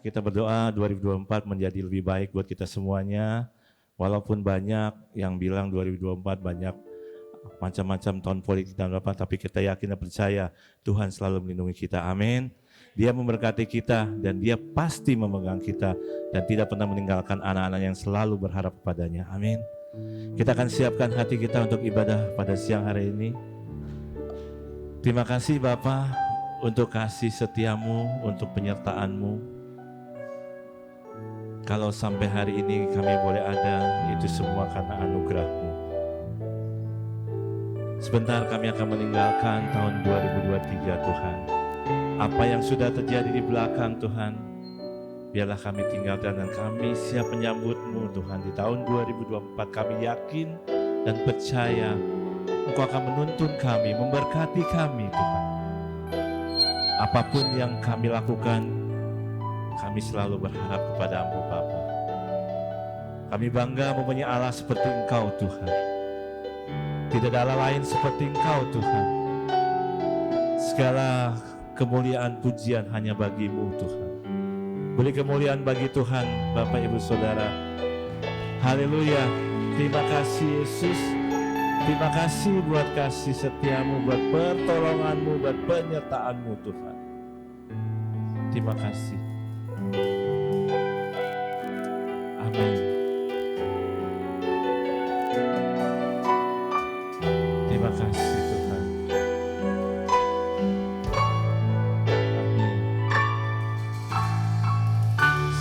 kita berdoa 2024 menjadi lebih baik buat kita semuanya. Walaupun banyak yang bilang 2024 banyak macam-macam tahun politik dan apa, tapi kita yakin dan percaya Tuhan selalu melindungi kita. Amin. Dia memberkati kita dan dia pasti memegang kita dan tidak pernah meninggalkan anak-anak yang selalu berharap kepadanya. Amin. Kita akan siapkan hati kita untuk ibadah pada siang hari ini. Terima kasih Bapa untuk kasih setiamu, untuk penyertaanmu. Kalau sampai hari ini kami boleh ada, itu semua karena anugerah-Mu. Sebentar kami akan meninggalkan tahun 2023 Tuhan. Apa yang sudah terjadi di belakang Tuhan, biarlah kami tinggalkan dan kami siap menyambut-Mu Tuhan. Di tahun 2024 kami yakin dan percaya Engkau akan menuntun kami, memberkati kami Tuhan. Apapun yang kami lakukan, kami selalu berharap kepada-Mu Bapa. Kami bangga mempunyai Allah seperti Engkau Tuhan. Tidak ada Allah lain seperti Engkau Tuhan. Segala kemuliaan pujian hanya bagi-Mu Tuhan. Beri kemuliaan bagi Tuhan Bapak Ibu Saudara. Haleluya. Terima kasih Yesus. Terima kasih buat kasih setiamu, buat pertolonganmu, buat penyertaanmu Tuhan. Terima kasih. Amin. Terima kasih Tuhan. Amin.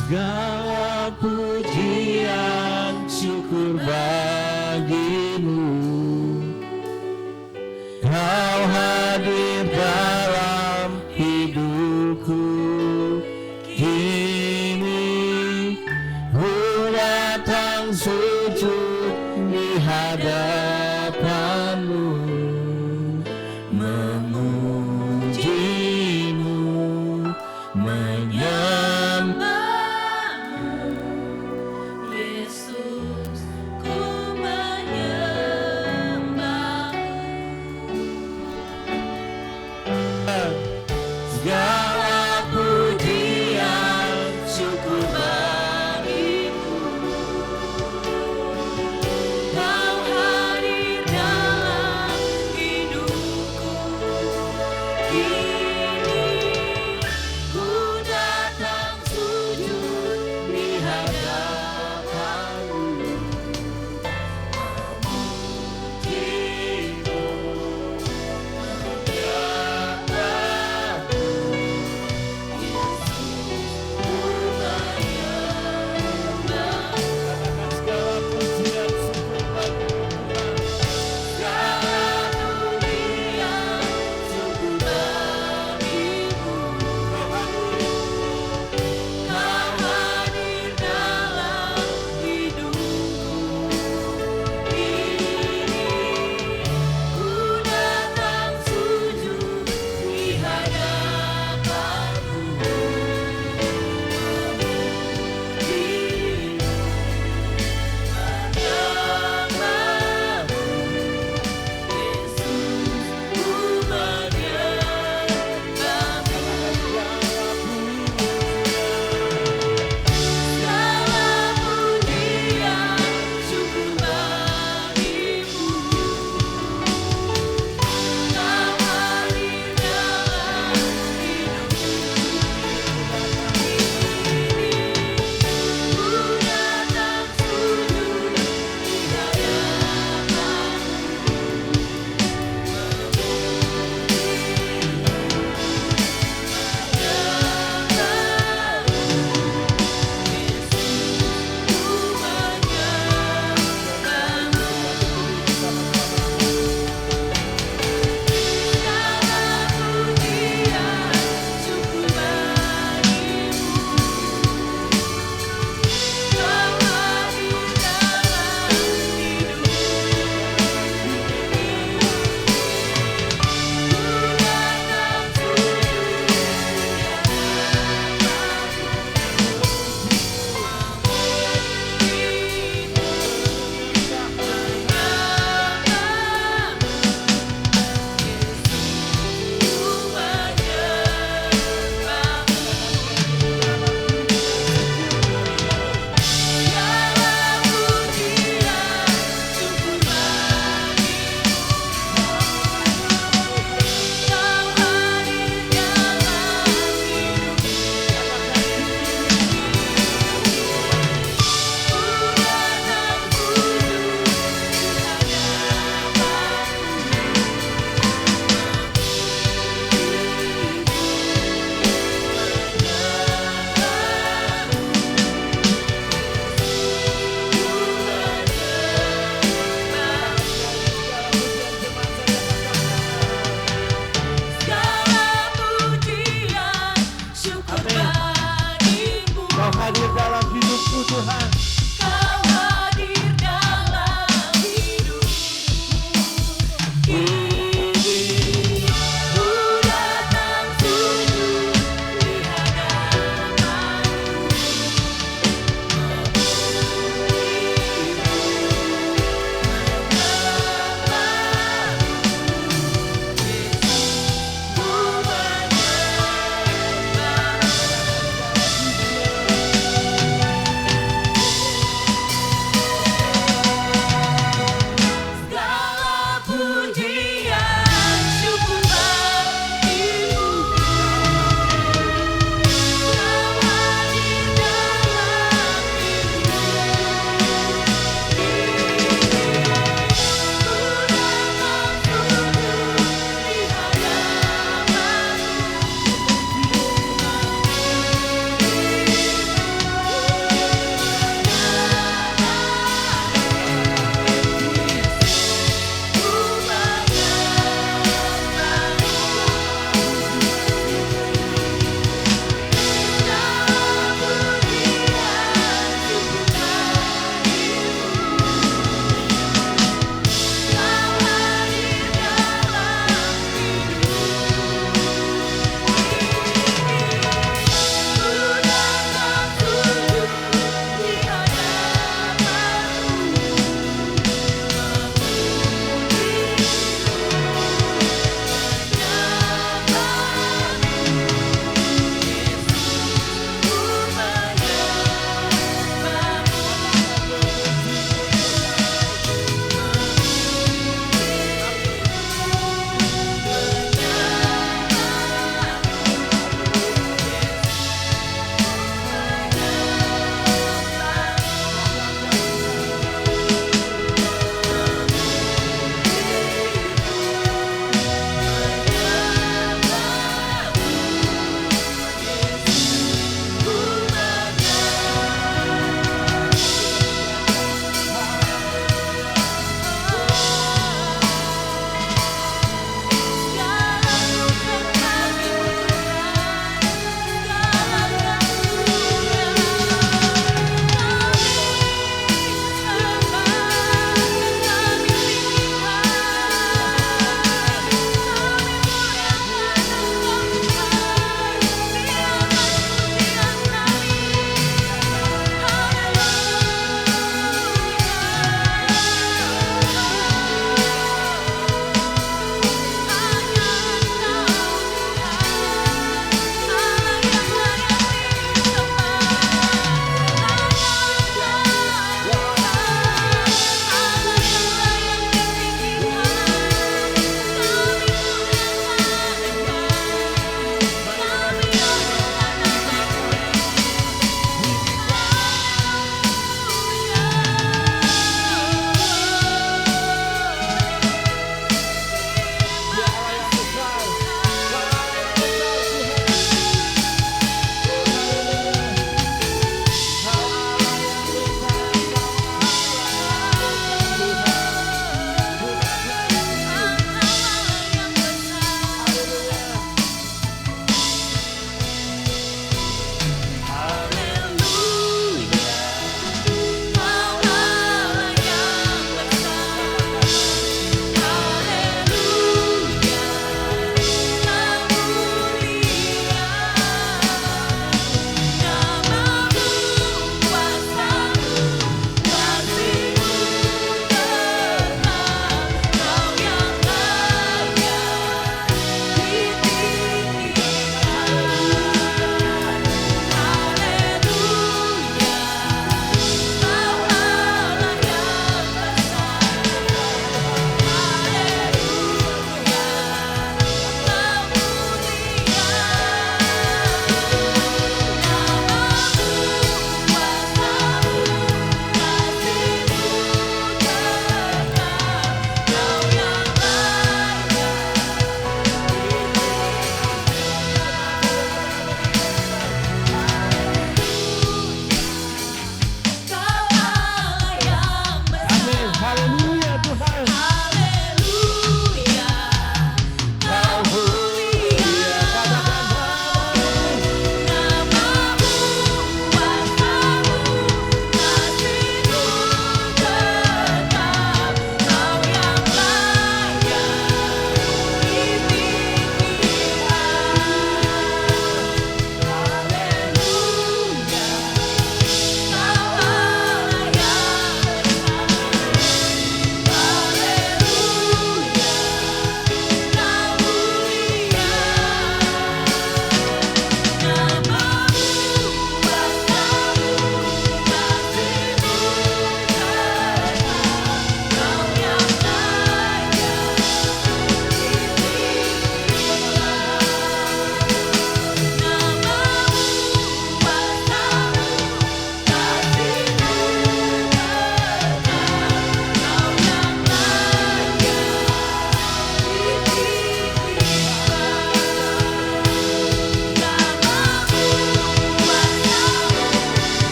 Segala pujian syukur bagimu. Kau hadir dalam hidupku. Kini ku datang sujud di hadapan-Mu.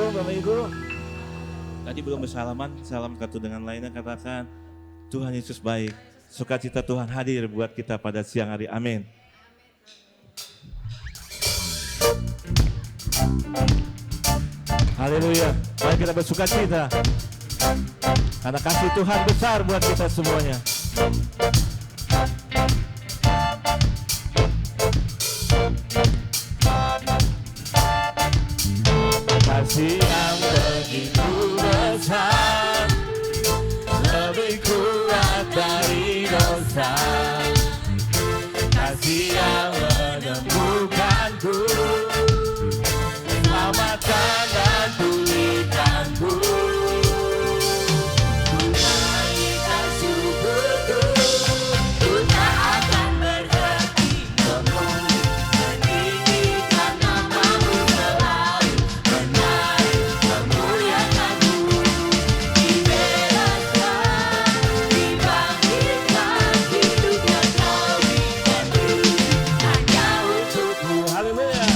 Shalom Bapak Ibu. Tadi belum bersalaman, salam satu dengan lainnya, katakan Tuhan Yesus baik. Sukacita Tuhan hadir buat kita pada siang hari. Amin. Haleluya. Mari kita bersukacita karena kasih Tuhan besar buat kita semuanya. Kasih yang begitu besar, lebih kuat dari dosa. Kasih yang menemukanku, selamatkan dan pulihkanku. Ku naikkan syukurku, ku tak akan berhenti memuji, meninggikan namamu selalu, menari memuliakanmu. Dibebaskan, dibangkitkan, hidup yang kau berikan hanya untukmu. Haleluya.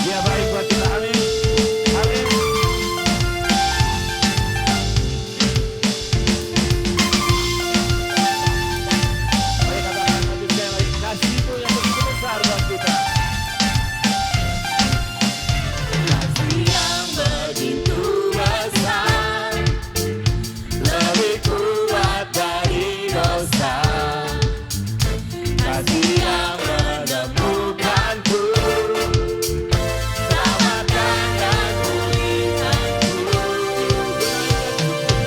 Dia baik buat kita. Amin. Amin. Mari katakan lagi sekali lagi, kasih-Mu yang begitu besar buat kita. Kasih yang begitu besar, lebih kuat dari dosa. Kasih yang menemukanku, selamatkan dan pulihkanku.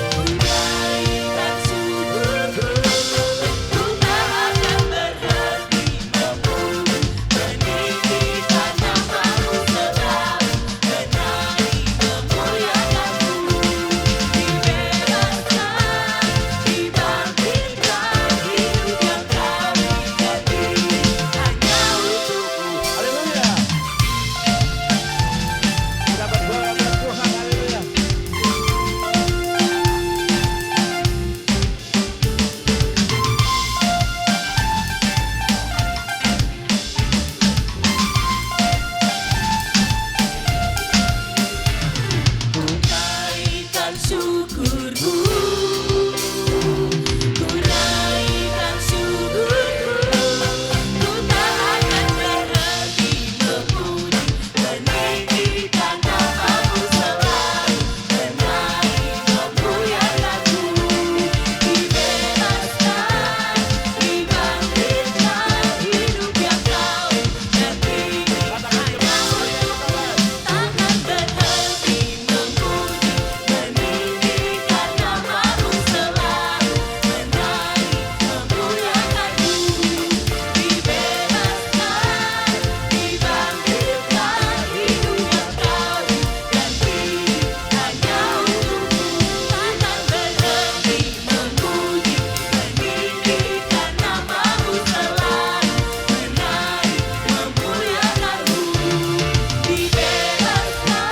Ku naikkan syukurku, ku tak akan berhenti memuji, meninggikan namamu selalu, menari memuliakanmu. Dibebaskan, dibangkitkan, hidup yang kau berikan hanya untukmu. Haleluya. Kita berdoa buat Tuhan. Haleluya. Ku naikkan syukurku, ku naikkan syukurku, ku tak akan berhenti memuji, meninggikan namamu selalu, menari memuliakanmu. Dibebaskan, dibangkitkan, hidup yang kau ganti hanya untukmu. Takkan berhenti memuji, meninggikan namamu selalu, menari memuliakanmu. Dibebaskan, dibangkitkan, hidup yang kau ganti hanya untukmu. Takkan berhenti memuji, meninggikan namamu selalu, menari memuliakanmu. Dibebaskan,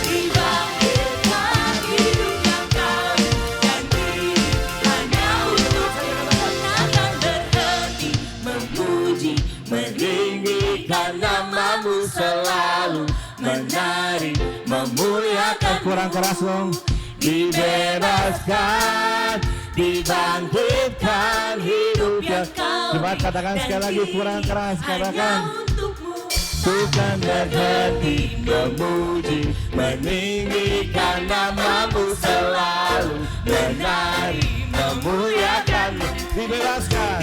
dibangkitkan, hidup yang kau ganti hanya untukmu. Takkan berhenti memuji, meninggikan namamu selalu, menari memuliakan. Kurang keras dong. Dibebaskan, dibangkitkan, hidup yang kau. Coba katakan sekali lagi, kurang keras. Katakan. Bukan berhenti memuji, meninggikan namamu selalu, menari memuliakanmu. Dibebaskan,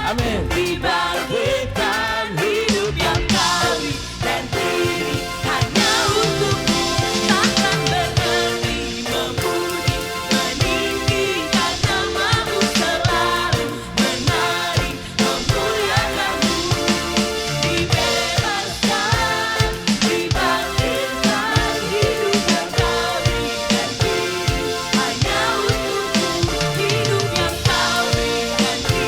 amin. Dibangkitkan, hidup yang kau ganti hanya untukmu. Takkan berhenti memuji, meninggikan namamu selalu, menari memuliakanmu. Dibebaskan, dibangkitkan, hidup yang kau ganti hanya untukmu. Hidup yang kau ganti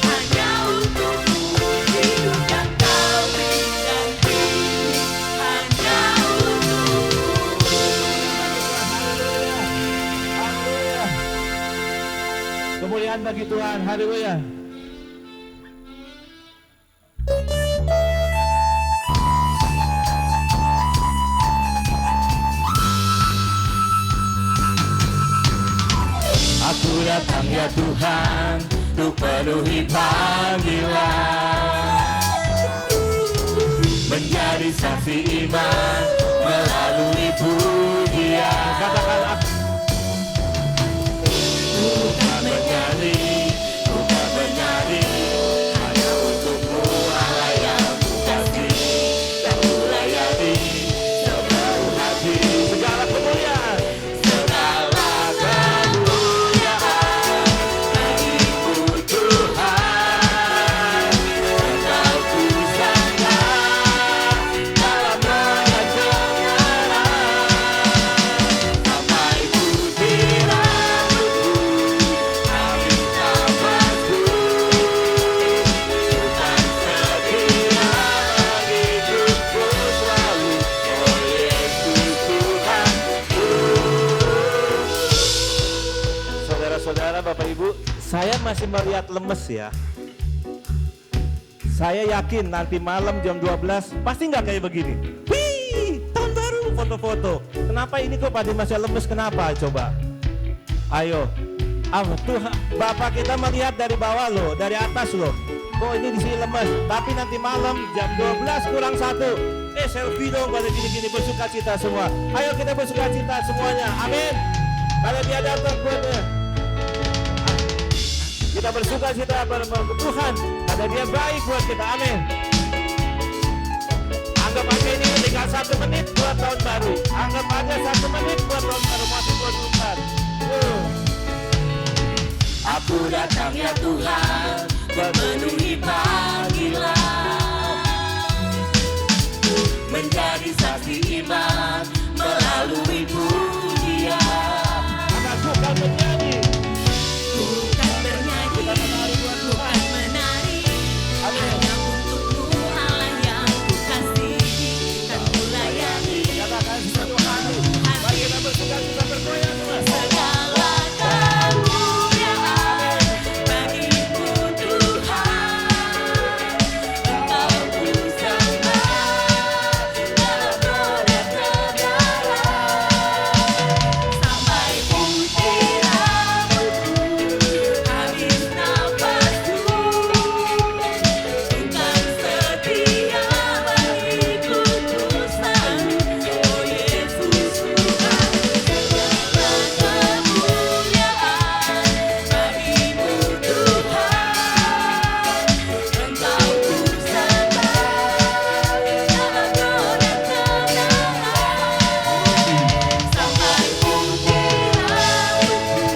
hanya untukmu. Hidup yang kau ganti hanya untukmu. Haleluya. Kemuliaan bagi Tuhan. Haleluya. ya Tuhan, untuk penuhi panggilan. Menjadi saksi iman melalui pujian. Katakan aku. Bukan menyanyi, bukan menyanyi, hanya untukmu Allah yang ku kasih. Dan ku layani sepenuh hati. Segala kemuliaan, segala kemuliaan bagimu Tuhan. Engkau ku sangka dalam banyak kebenaran. Sampai ku tidak habis nafasku, Tuhan setia bagi hidupku selalu. Oh Yesus Tuhanku. Saudara-saudara, Bapak Ibu, saya masih melihat lemes ya. Saya yakin nanti malam jam 12 pasti nggak kayak begini. Wih, tahun baru foto-foto. Kenapa ini kok pada masih lemes? Kenapa? Coba. Ayo. Tuhan, Bapak kita melihat dari bawah loh, dari atas loh. Kok ini di sini lemes? Tapi nanti malam jam 12 kurang 1. Selfie dong pada gini-gini, bersuka cita semua. Ayo kita bersuka cita semuanya. Amin. Kalau dia datang buatnya. Kita bersuka cita ke Tuhan karena dia baik buat kita. Amin. Anggap aja ini ketika 1 menit buat tahun baru. Anggap aja 1 menit buat tahun baru. Masih 24. Aku datang ya Tuhan, memenuhi panggilan. Menjadi saksi iman melalui pujian. Bukan menyanyi, Bukan bernyanyi, bukan menari, hanya untukmu Allah yang ku kasih. Dan ku layani katakan satu hati. Mari kita bersuka cita bergoyang semua. segala kemuliaan bagimu Tuhan. Engkau ku sembah dalam roda kebenaran. Sampai putih rambutku, habis nafasku, Tuhan setia bagiku terus selalu. Oh Yesus Tuhan, segala kemuliaan bagimu Tuhan. Engkau ku sembah dalam roda kebenaran. Sampai putih rambutku,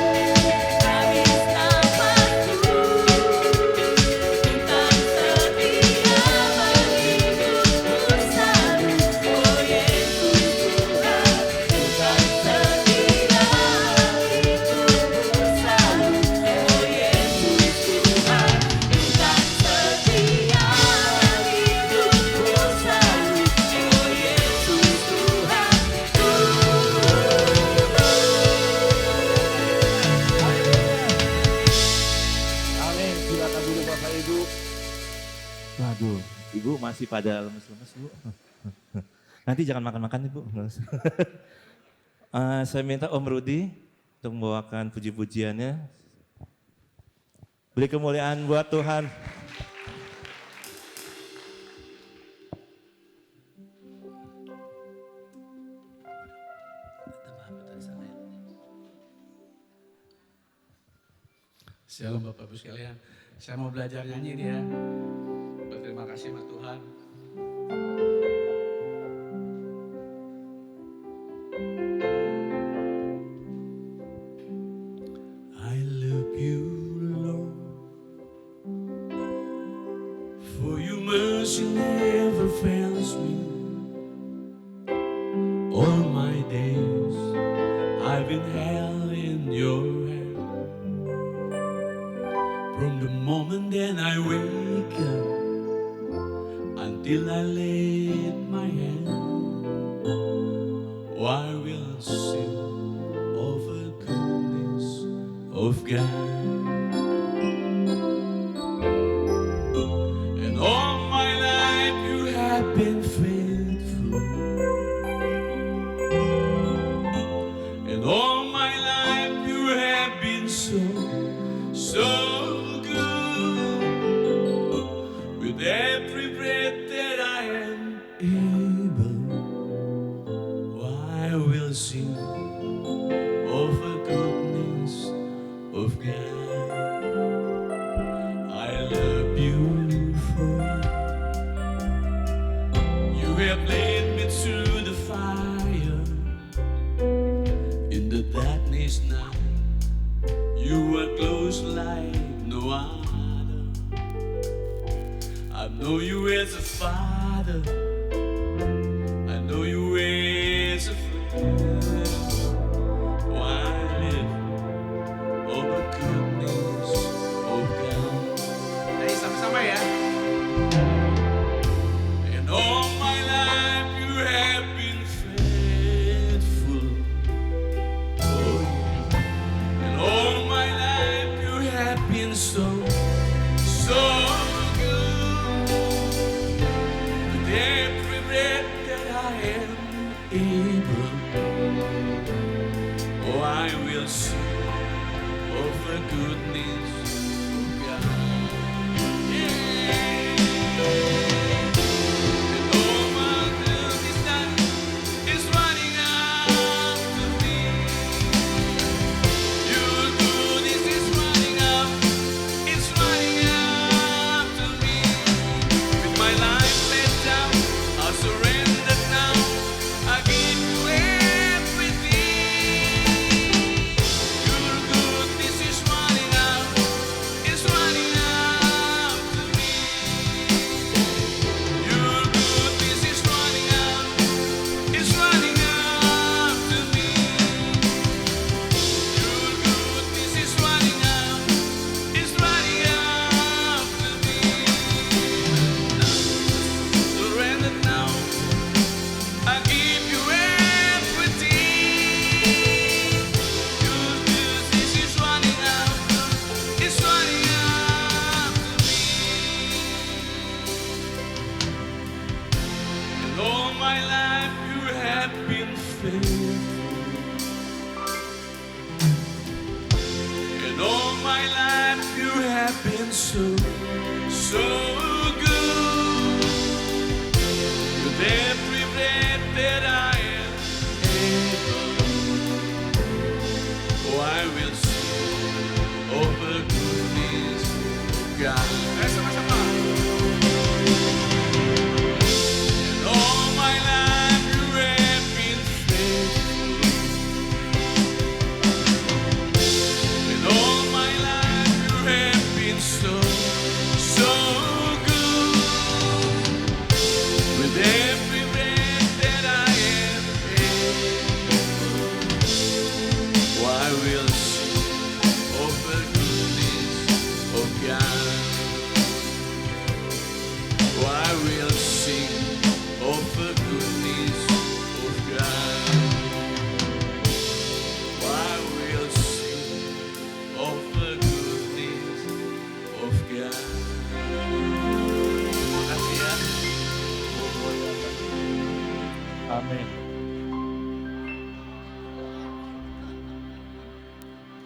habis nafasku, Tuhan setia bagiku terus selalu. Oh Yesus Tuhan, Tuhan setia bagiku terus selalu. Oh Yesus Tuhan, Tuhan setia bagiku terus selalu. Oh Yesus Tuhan. Amin. Silakan dulu Bapak Ibu. Waduh, Ibu masih pada lemes-lemes Bu. Nanti jangan makan-makan Ibu. Saya minta Om Rudi untuk membawakan puji-pujiannya. Beri kemuliaan buat Tuhan. Shalom Bapak Ibu sekalian, saya mau belajar nyanyi dia. Berterima kasih sama Tuhan. I love you Lord, for your mercy never fails me. All my days I've been held in your hand. From the moment that I wake up until I lay my head, oh, I will sing of the goodness of God. And all my life you have been faithful. And all my life you have been so, With every breath that I am able, I will sing of the goodness of God. I love you for you have led me through the fire in the darkness night. You are close like no other. I know you as a father. I know you as a friend. Why live all the goodness of God? Hey, sama-sama ya. And all my life you have been faithful. Oh, yeah. And all my life you have been so good. With every breath that I am able, oh, I will sing of the goodness of God. Yeah. And all my goodness that is running after me. Your goodness is running up, it's running after me. With my life laid down, I surrender now. I give you everything. Your goodness is running out, it's running after me. Your goodness is running out, it's running after me. Your goodness is running out, it's running after me. Surrender now, I give you everything. Your goodness is running out, it's running after me. And all my life you have been faithful. And all my life you have been so good. With every breath that I am able, oh, I will sing of the goodness of God. Sama-sama. And all my life you have been faithful. And all my life you have been so good. With every breath that I am able, oh, I will sing of the goodness of God. Oh, I will sing of the goodness of God. Oh, I will sing of the goodness of God. Terima kasih ya. Amin.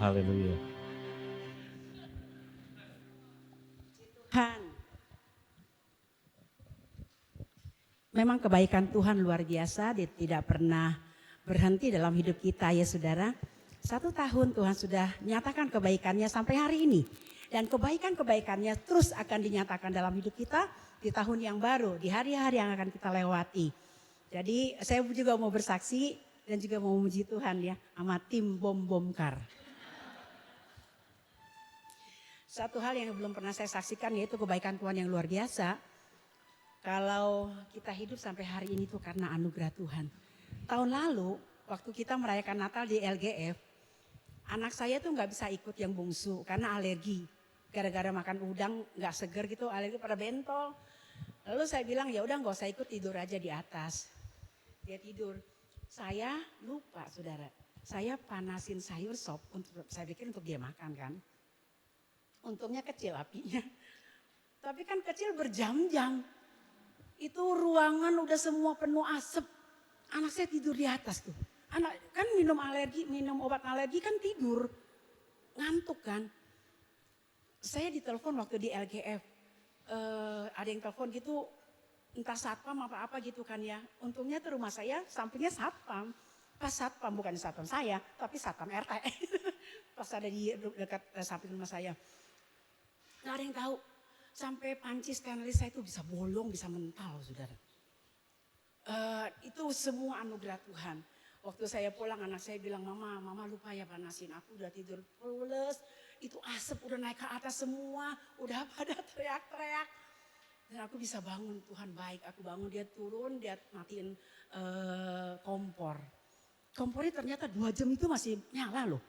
Haleluya. Tuhan. Memang kebaikan Tuhan luar biasa, dia tidak pernah berhenti dalam hidup kita ya saudara. 1 tahun Tuhan sudah nyatakan kebaikannya sampai hari ini. Dan kebaikan-kebaikannya terus akan dinyatakan dalam hidup kita di tahun yang baru, di hari-hari yang akan kita lewati. Jadi saya juga mau bersaksi dan juga mau memuji Tuhan ya sama tim Bom-Bomkar. Satu hal yang belum pernah saya saksikan yaitu kebaikan Tuhan yang luar biasa. Kalau kita hidup sampai hari ini tuh karena anugerah Tuhan. Tahun lalu waktu kita merayakan Natal di LGF, anak saya tuh nggak bisa ikut yang bungsu karena alergi. Gara-gara makan udang nggak seger gitu, alergi pada bentol. Lalu saya bilang ya udah nggak usah ikut, tidur aja di atas. Dia tidur. Saya lupa saudara, saya panasin sayur sop untuk saya pikir untuk dia makan kan. Untungnya kecil apinya. Tapi kan kecil berjam-jam. Itu ruangan udah semua penuh asap. Anak saya tidur di atas tuh. Anak kan minum obat alergi kan tidur. Ngantuk kan. Saya ditelepon waktu di LGF. ada yang telepon gitu, entah satpam apa-apa gitu kan ya. Untungnya tuh rumah saya sampingnya satpam. Pas satpam, bukan satpam saya, tapi satpam RT. Pas ada di dekat samping rumah saya. Nggak ada yang tahu. Sampai panci stainless saya itu bisa bolong, bisa mental, saudara. Itu semua anugerah Tuhan. Waktu saya pulang anak saya bilang, mama lupa ya panasin. Aku udah tidur pules, itu asap udah naik ke atas semua, udah pada teriak-teriak. Dan aku bisa bangun, Tuhan baik. Aku bangun, dia turun, dia matiin kompor. Kompornya ternyata 2 jam itu masih nyala loh.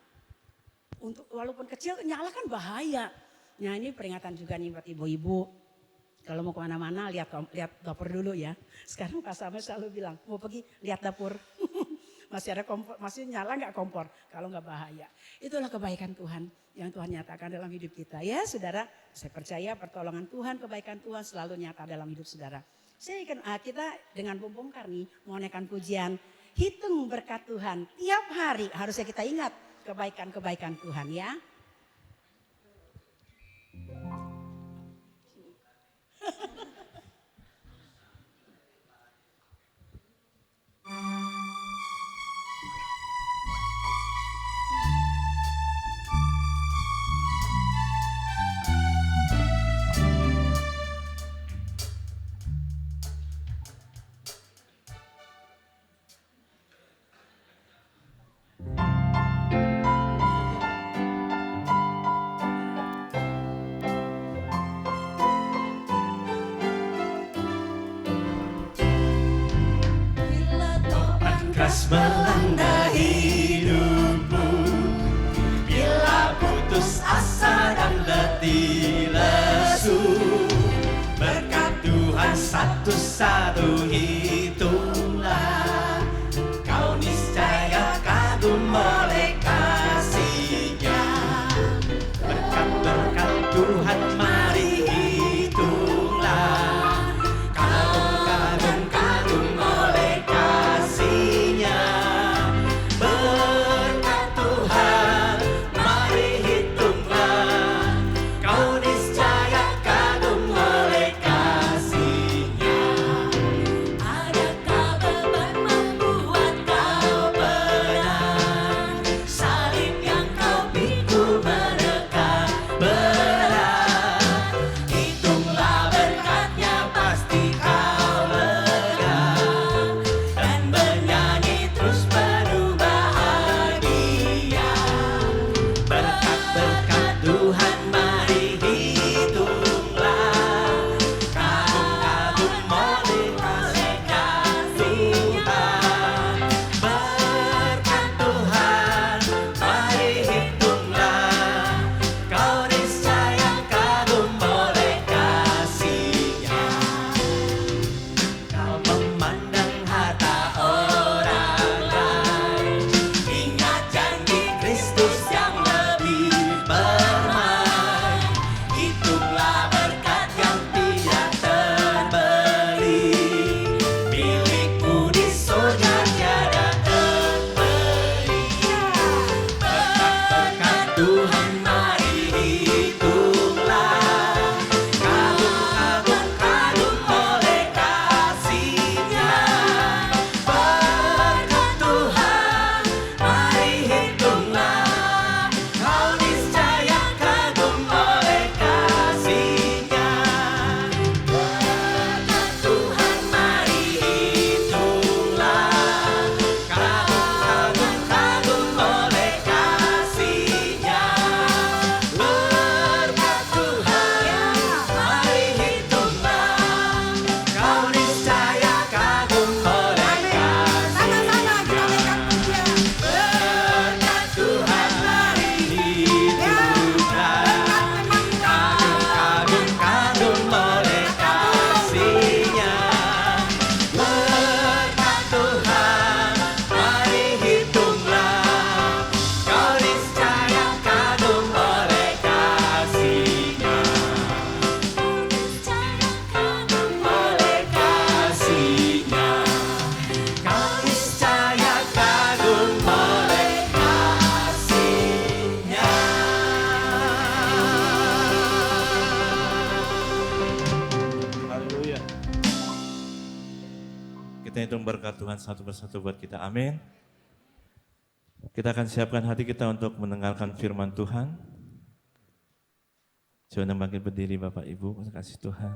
Walaupun kecil, nyala kan bahaya. Nah ini peringatan juga nih buat ibu-ibu. Kalau mau kemana-mana lihat dapur dulu ya. Sekarang Pak Samuel selalu bilang, mau pergi lihat dapur. Masih ada kompor, masih nyala nggak kompor, kalau nggak bahaya. Itulah kebaikan Tuhan yang Tuhan nyatakan dalam hidup kita. Ya saudara, saya percaya pertolongan Tuhan, kebaikan Tuhan selalu nyata dalam hidup saudara. Kita dengan Bung Karni mau naikkan pujian, hitung berkat Tuhan. Tiap hari harusnya kita ingat kebaikan-kebaikan Tuhan ya. Keras melanda hidupmu, bila putus asa dan letih lesu, berkat Tuhan satu-satu hitunglah, kau niscaya kagum oleh kasih-Nya. Berkat-berkat Tuhan mari hitunglah, kau kagum-kagum oleh kasih-Nya. Berkat Tuhan mari hitunglah, kau niscaya kagum oleh kasih-Nya. Kita hitung berkat Tuhan satu persatu buat kita. Amin. Kita akan siapkan hati kita untuk mendengarkan firman Tuhan. Coba bangkit berdiri Bapak Ibu, kasih Tuhan.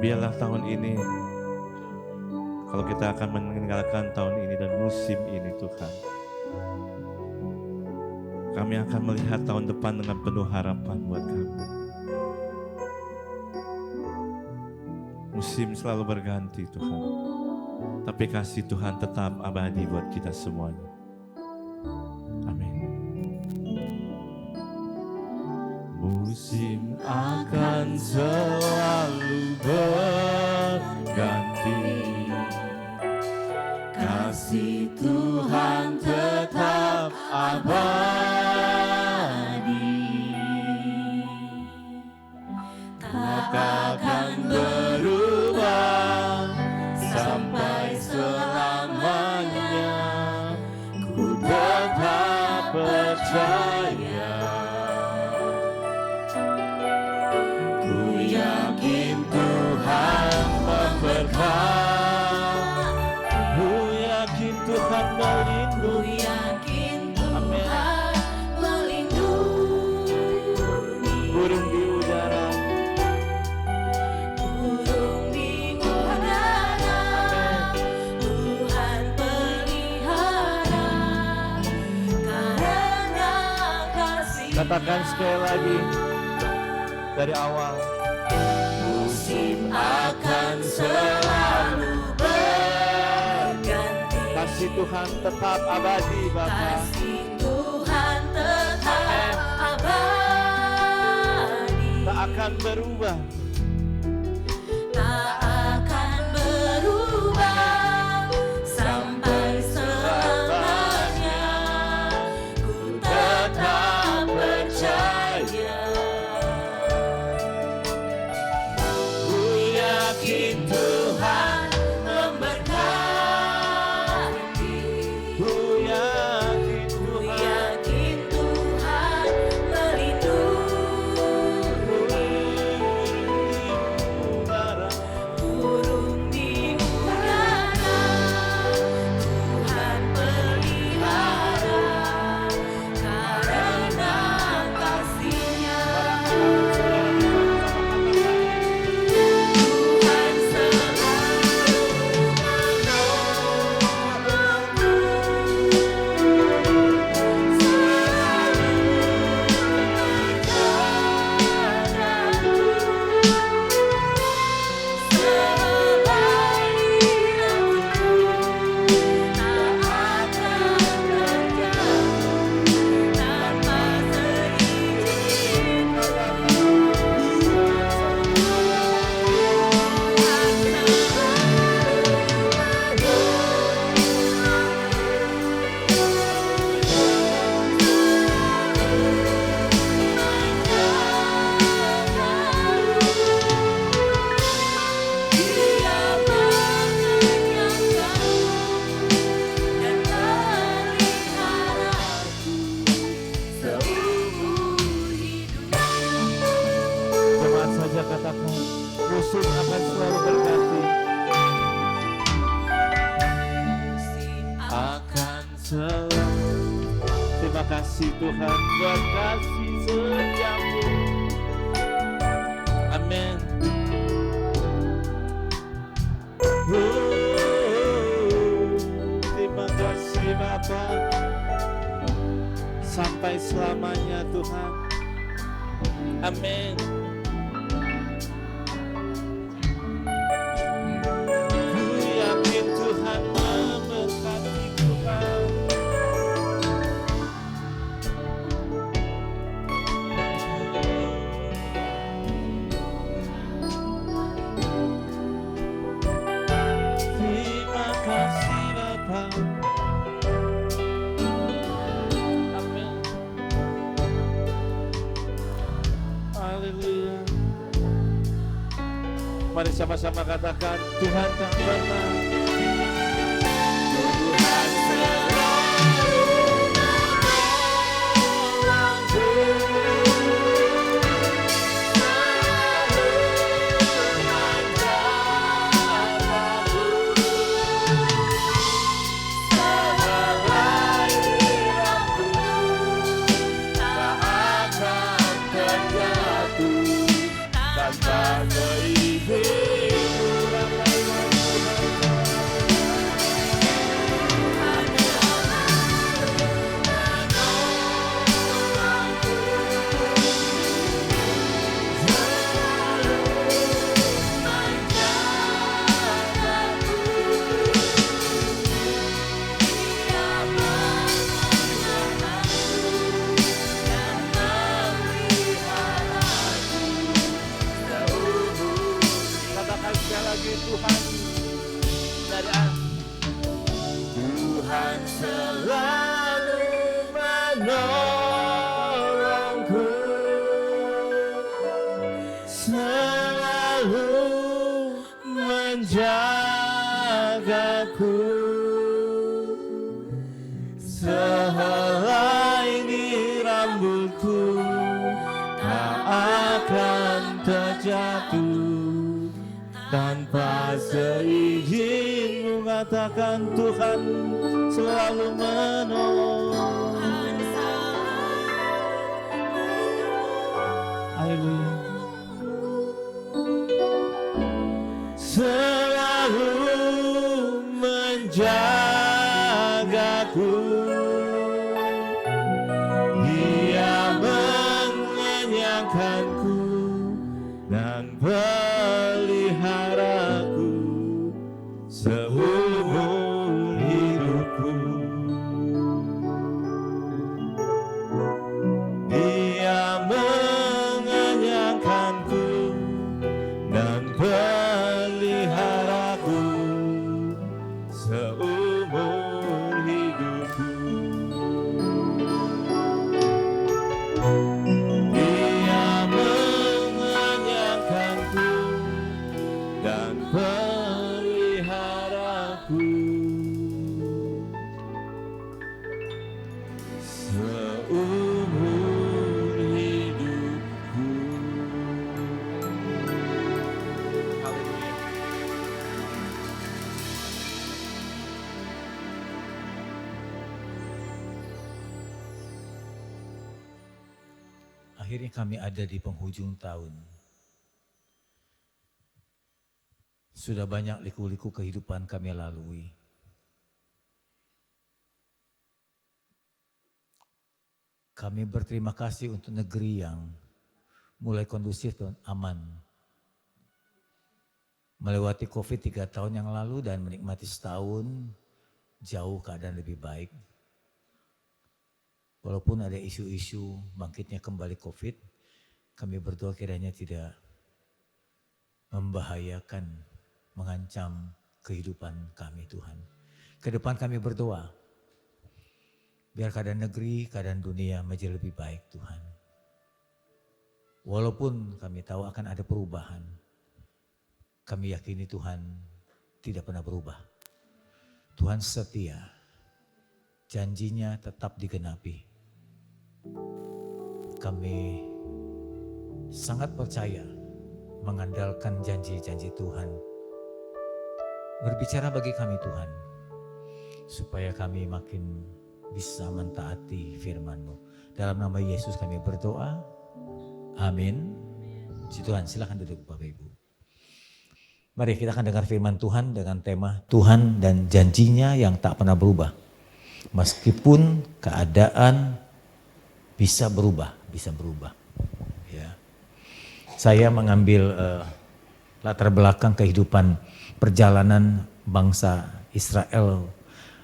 Biarlah tahun ini, kalau kita akan meninggalkan tahun ini dan musim ini Tuhan, kami akan melihat tahun depan dengan penuh harapan buat kami. Musim selalu berganti Tuhan, tapi kasih Tuhan tetap abadi buat kita semuanya. Amin. Musim akan selalu berganti, kasih Tuhan tetap abadi, tak akan berubah sampai selamanya. Ku tetap percaya, ku yakin Tuhan memberkati, ku yakin Tuhan melindungi. Burung di udara, Tuhan pelihara karena kasih. katakan sekali lagi dari awal. Musim akan selalu berganti, Kasih Tuhan tetap abadi Bapa. kasih Tuhan tetap abadi, Tak akan berubah. tak akan berubah sampai selamanya. Ku tetap percaya, ku yakin Tuhan memberkati, Ku yakin ku Tuhan yakin Tuhan melindungi. udara. Burung di udara, Tuhan pelihara karena kasih-Nya. Tuhan selalu menolongku, Dia mengenyangkanku dan meliharaku seumur hidup. Jemaat saja katakan, musim akan selalu berganti. Akan selalu. Terima kasih Tuhan buat kasih setiamu. Amin. Terima kasih Bapa. Sampai selamanya Tuhan. Amin. Ku yakin Tuhan memberkati Tuhan. Terima kasih Bapa. Amin. Haleluya. Mari sama-sama katakan, Tuhan tak pernah. Tuhan selalu menolongku. penolongku, selalu menjagaku. Sehelai ini rambutku tak akan terjatuh tanpa seizin mengatakan Tuhan selalu menolong. Haleluya. Selalu menjagaku, Dia mengenyangkanku dan peliharaku seumur hidupku. Dia mengenyangkanku dan peliharaku seumur hidupku. Dia mengenyangkanku dan peliharaku seumur hidupku. Haleluya. Akhirnya kami ada di penghujung tahun. Sudah banyak liku-liku kehidupan kami lalui. Kami berterima kasih untuk negeri yang mulai kondusif dan aman. Melewati COVID 3 tahun yang lalu dan menikmati setahun jauh keadaan lebih baik. Walaupun ada isu-isu bangkitnya kembali COVID, kami berdoa kiranya tidak membahayakan, mengancam kehidupan kami Tuhan. Ke depan kami berdoa, biar keadaan negeri, keadaan dunia menjadi lebih baik Tuhan. Walaupun kami tahu akan ada perubahan, kami yakini Tuhan tidak pernah berubah. Tuhan setia, janjinya tetap digenapi. Kami sangat percaya mengandalkan janji-janji Tuhan. Berbicara bagi kami Tuhan, supaya kami makin bisa mentaati firman-Mu. Dalam nama Yesus kami berdoa, amin. Puji Tuhan, silakan duduk Bapak Ibu. Mari kita akan dengar firman Tuhan dengan tema Tuhan dan janjinya yang tak pernah berubah. Meskipun keadaan bisa berubah. Ya. Saya mengambil latar belakang kehidupan perjalanan bangsa Israel.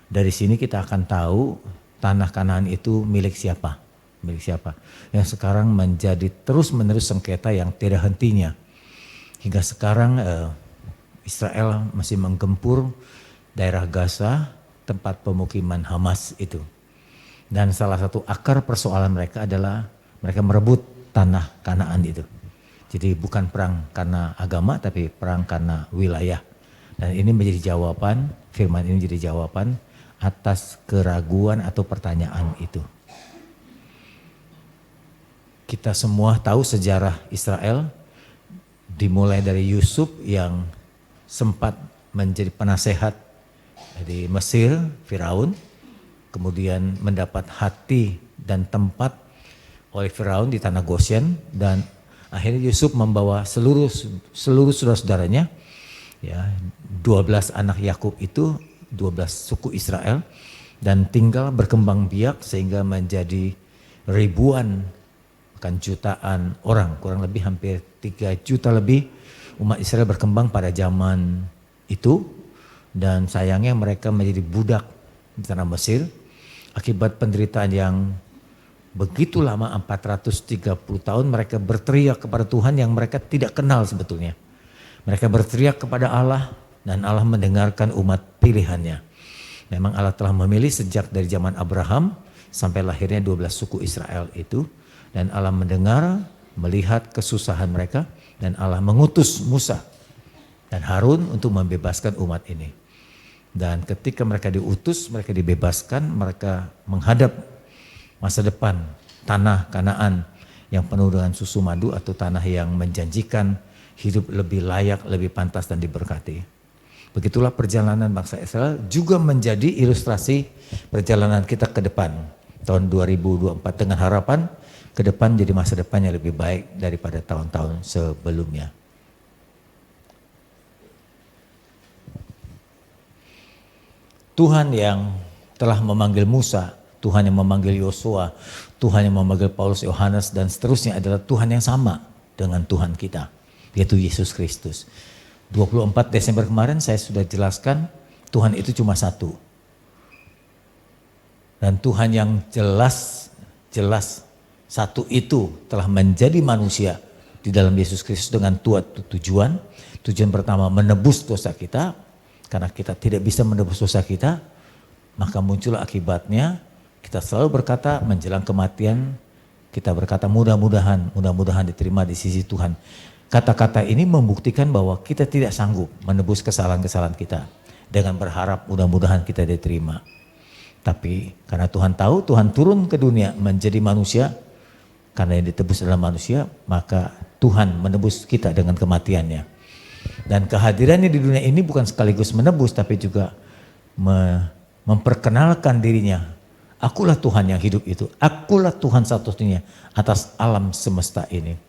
Dari sini kita akan tahu tanah Kanaan itu milik siapa. Yang sekarang menjadi terus-menerus sengketa yang tidak hentinya. Hingga sekarang Israel masih menggempur daerah Gaza, tempat pemukiman Hamas itu. Dan salah satu akar persoalan mereka adalah mereka merebut tanah Kanaan itu. Jadi bukan perang karena agama tapi perang karena wilayah. Dan ini menjadi jawaban, firman ini menjadi jawaban atas keraguan atau pertanyaan itu. Kita semua tahu sejarah Israel dimulai dari Yusuf yang sempat menjadi penasehat di Mesir, Firaun. Kemudian mendapat hati dan tempat oleh Firaun di tanah Goshen dan akhirnya Yusuf membawa seluruh saudara-saudaranya, ya 12 anak Yakub itu 12 suku Israel dan tinggal berkembang biak sehingga menjadi ribuan bahkan jutaan orang, kurang lebih hampir 3 juta lebih umat Israel berkembang pada zaman itu dan sayangnya mereka menjadi budak di tanah Mesir. Akibat penderitaan yang begitu lama 430 tahun mereka berteriak kepada Tuhan yang mereka tidak kenal sebetulnya. Mereka berteriak kepada Allah dan Allah mendengarkan umat pilihannya. Memang Allah telah memilih sejak dari zaman Abraham sampai lahirnya 12 suku Israel itu. Dan Allah mendengar, melihat kesusahan mereka, dan Allah mengutus Musa dan Harun untuk membebaskan umat ini. Dan ketika mereka diutus, mereka dibebaskan, mereka menghadap masa depan tanah Kanaan yang penuh dengan susu madu, atau tanah yang menjanjikan hidup lebih layak, lebih pantas dan diberkati. Begitulah perjalanan bangsa Israel juga menjadi ilustrasi perjalanan kita ke depan tahun 2024, dengan harapan ke depan jadi masa depan yang lebih baik daripada tahun-tahun sebelumnya. Tuhan yang telah memanggil Musa, Tuhan yang memanggil Yosua, Tuhan yang memanggil Paulus, Yohanes, dan seterusnya adalah Tuhan yang sama dengan Tuhan kita, yaitu Yesus Kristus. 24 Desember kemarin saya sudah jelaskan, Tuhan itu cuma satu. Dan Tuhan yang jelas satu itu telah menjadi manusia di dalam Yesus Kristus dengan tujuan pertama menebus dosa kita. Karena kita tidak bisa menebus dosa kita, maka muncul akibatnya kita selalu berkata menjelang kematian, kita berkata mudah-mudahan diterima di sisi Tuhan. Kata-kata ini membuktikan bahwa kita tidak sanggup menebus kesalahan-kesalahan kita, dengan berharap mudah-mudahan kita diterima. Tapi karena Tuhan tahu, Tuhan turun ke dunia menjadi manusia, karena yang ditebus adalah manusia, maka Tuhan menebus kita dengan kematiannya. Dan kehadirannya di dunia ini bukan sekaligus menebus, tapi juga memperkenalkan dirinya. Akulah Tuhan yang hidup itu, akulah Tuhan satu-satunya atas alam semesta ini.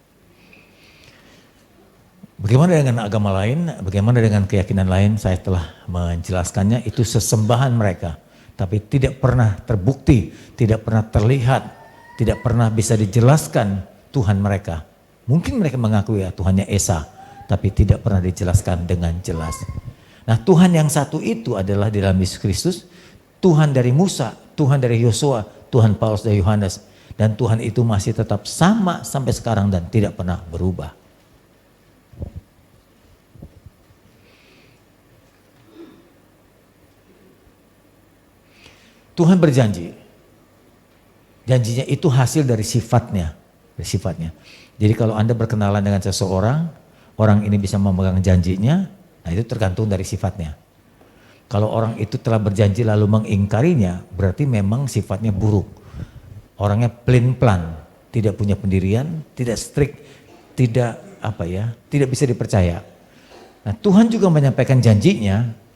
Bagaimana dengan agama lain, bagaimana dengan keyakinan lain, saya telah menjelaskannya, itu sesembahan mereka. Tapi tidak pernah terbukti, tidak pernah terlihat, tidak pernah bisa dijelaskan Tuhan mereka. Mungkin mereka mengakui ya Tuhannya Esa, tapi tidak pernah dijelaskan dengan jelas. Nah, Tuhan yang satu itu adalah di dalam Yesus Kristus, Tuhan dari Musa, Tuhan dari Yosua, Tuhan Paulus dari Yohanes. Dan Tuhan itu masih tetap sama sampai sekarang dan tidak pernah berubah. Tuhan berjanji, janjinya itu hasil dari sifatnya. Jadi kalau Anda berkenalan dengan seseorang, orang ini bisa memegang janjinya, nah itu tergantung dari sifatnya. Kalau orang itu telah berjanji lalu mengingkarinya, berarti memang sifatnya buruk. Orangnya pelin-pelan, tidak punya pendirian, tidak strict, tidak bisa dipercaya. Nah, Tuhan juga menyampaikan janjinya.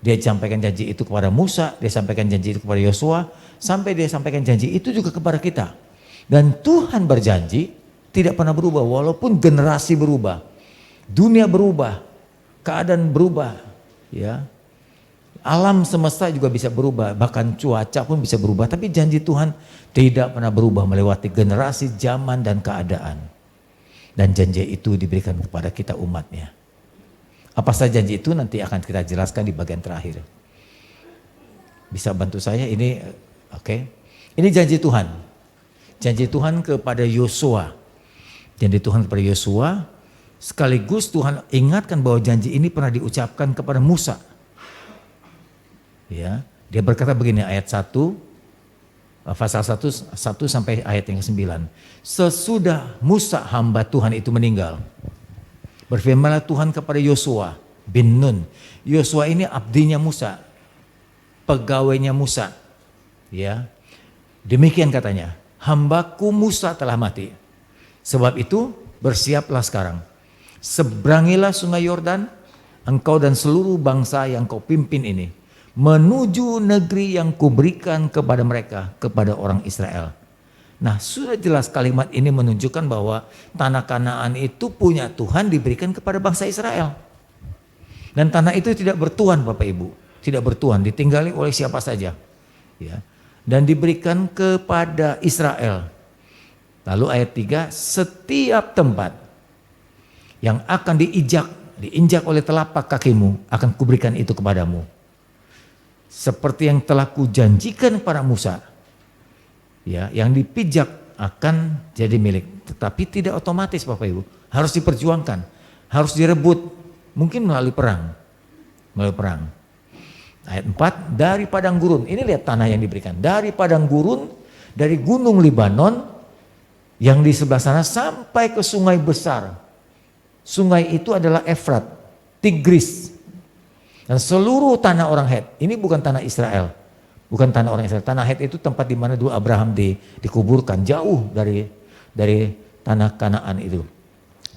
Dia sampaikan janji itu kepada Musa, dia sampaikan janji itu kepada Yosua, sampai dia sampaikan janji itu juga kepada kita. Dan Tuhan berjanji tidak pernah berubah walaupun generasi berubah, dunia berubah, keadaan berubah, ya. Alam semesta juga bisa berubah, bahkan cuaca pun bisa berubah, tapi janji Tuhan tidak pernah berubah melewati generasi, zaman, dan keadaan. Dan janji itu diberikan kepada kita umatnya. Apa saja janji itu nanti akan kita jelaskan di bagian terakhir. Bisa bantu saya ini, oke. Ini janji Tuhan. Janji Tuhan kepada Yosua. Janji Tuhan kepada Yosua, sekaligus Tuhan ingatkan bahwa janji ini pernah diucapkan kepada Musa. Ya, dia berkata begini, ayat 1, pasal 1 sampai ayat yang ke-9. Sesudah Musa hamba Tuhan itu meninggal, berfirmanlah Tuhan kepada Yosua bin Nun. Yosua ini abdinya Musa, pegawainya Musa. Ya, demikian katanya, hambaku Musa telah mati. Sebab itu bersiaplah sekarang, seberangilah sungai Yordan, engkau dan seluruh bangsa yang kau pimpin ini, menuju negeri yang kuberikan kepada mereka, kepada orang Israel. Nah, sudah jelas kalimat ini menunjukkan bahwa tanah Kanaan itu punya Tuhan, diberikan kepada bangsa Israel. Dan tanah itu tidak bertuan Bapak Ibu, tidak bertuan, ditinggali oleh siapa saja. Ya. Dan diberikan kepada Israel. Lalu ayat 3, setiap tempat yang akan diinjak oleh telapak kakimu akan kuberikan itu kepadamu. Seperti yang telah kujanjikan kepada Musa. Ya, yang dipijak akan jadi milik, tetapi tidak otomatis Bapak Ibu, harus diperjuangkan, harus direbut, mungkin melalui perang. Ayat 4, dari padang gurun, ini lihat tanah yang diberikan, dari padang gurun Dari gunung Libanon yang di sebelah sana sampai ke sungai besar. Sungai itu adalah Efrat, Tigris. Dan seluruh tanah orang Het, ini bukan tanah Israel. Bukan tanah orang Israel. Tanah Het itu tempat di mana dulu Abraham dikuburkan, jauh dari tanah Kanaan itu.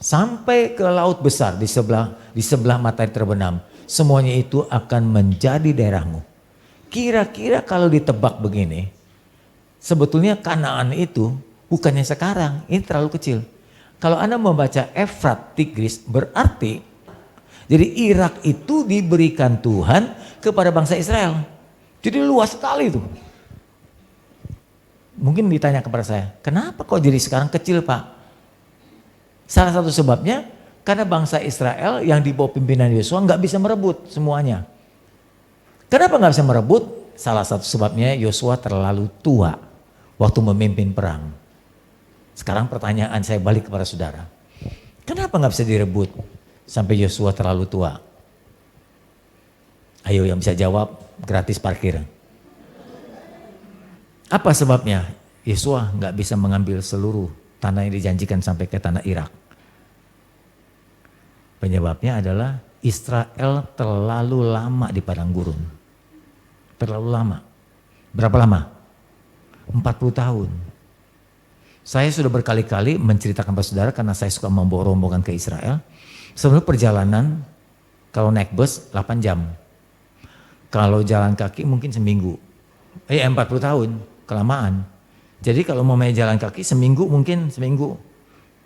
Sampai ke laut besar di sebelah matahari terbenam. Semuanya itu akan menjadi daerahmu. Kira-kira kalau ditebak begini, sebetulnya Kanaan itu bukannya sekarang, ini terlalu kecil. Kalau Anda membaca Efrat, Tigris, berarti jadi Irak itu diberikan Tuhan kepada bangsa Israel. Jadi luas sekali itu. Mungkin ditanya kepada saya, kenapa kok jadi sekarang kecil Pak? Salah satu sebabnya karena bangsa Israel yang di bawah pimpinan Yosua nggak bisa merebut semuanya. Kenapa nggak bisa merebut? Salah satu sebabnya Yosua terlalu tua waktu memimpin perang. Sekarang pertanyaan saya balik kepada saudara. Kenapa nggak bisa direbut sampai Yosua terlalu tua? Ayo yang bisa jawab, gratis parkir. Apa sebabnya? Yosua nggak bisa mengambil seluruh tanah yang dijanjikan sampai ke tanah Irak. Penyebabnya adalah Israel terlalu lama di padang gurun. Terlalu lama. Berapa lama? 40 tahun. Saya sudah berkali-kali menceritakan kepada saudara karena saya suka membawa rombongan ke Israel. Sebelum perjalanan, kalau naik bus 8 jam. Kalau jalan kaki mungkin seminggu. 40 tahun, kelamaan. Jadi kalau mau main jalan kaki seminggu mungkin seminggu.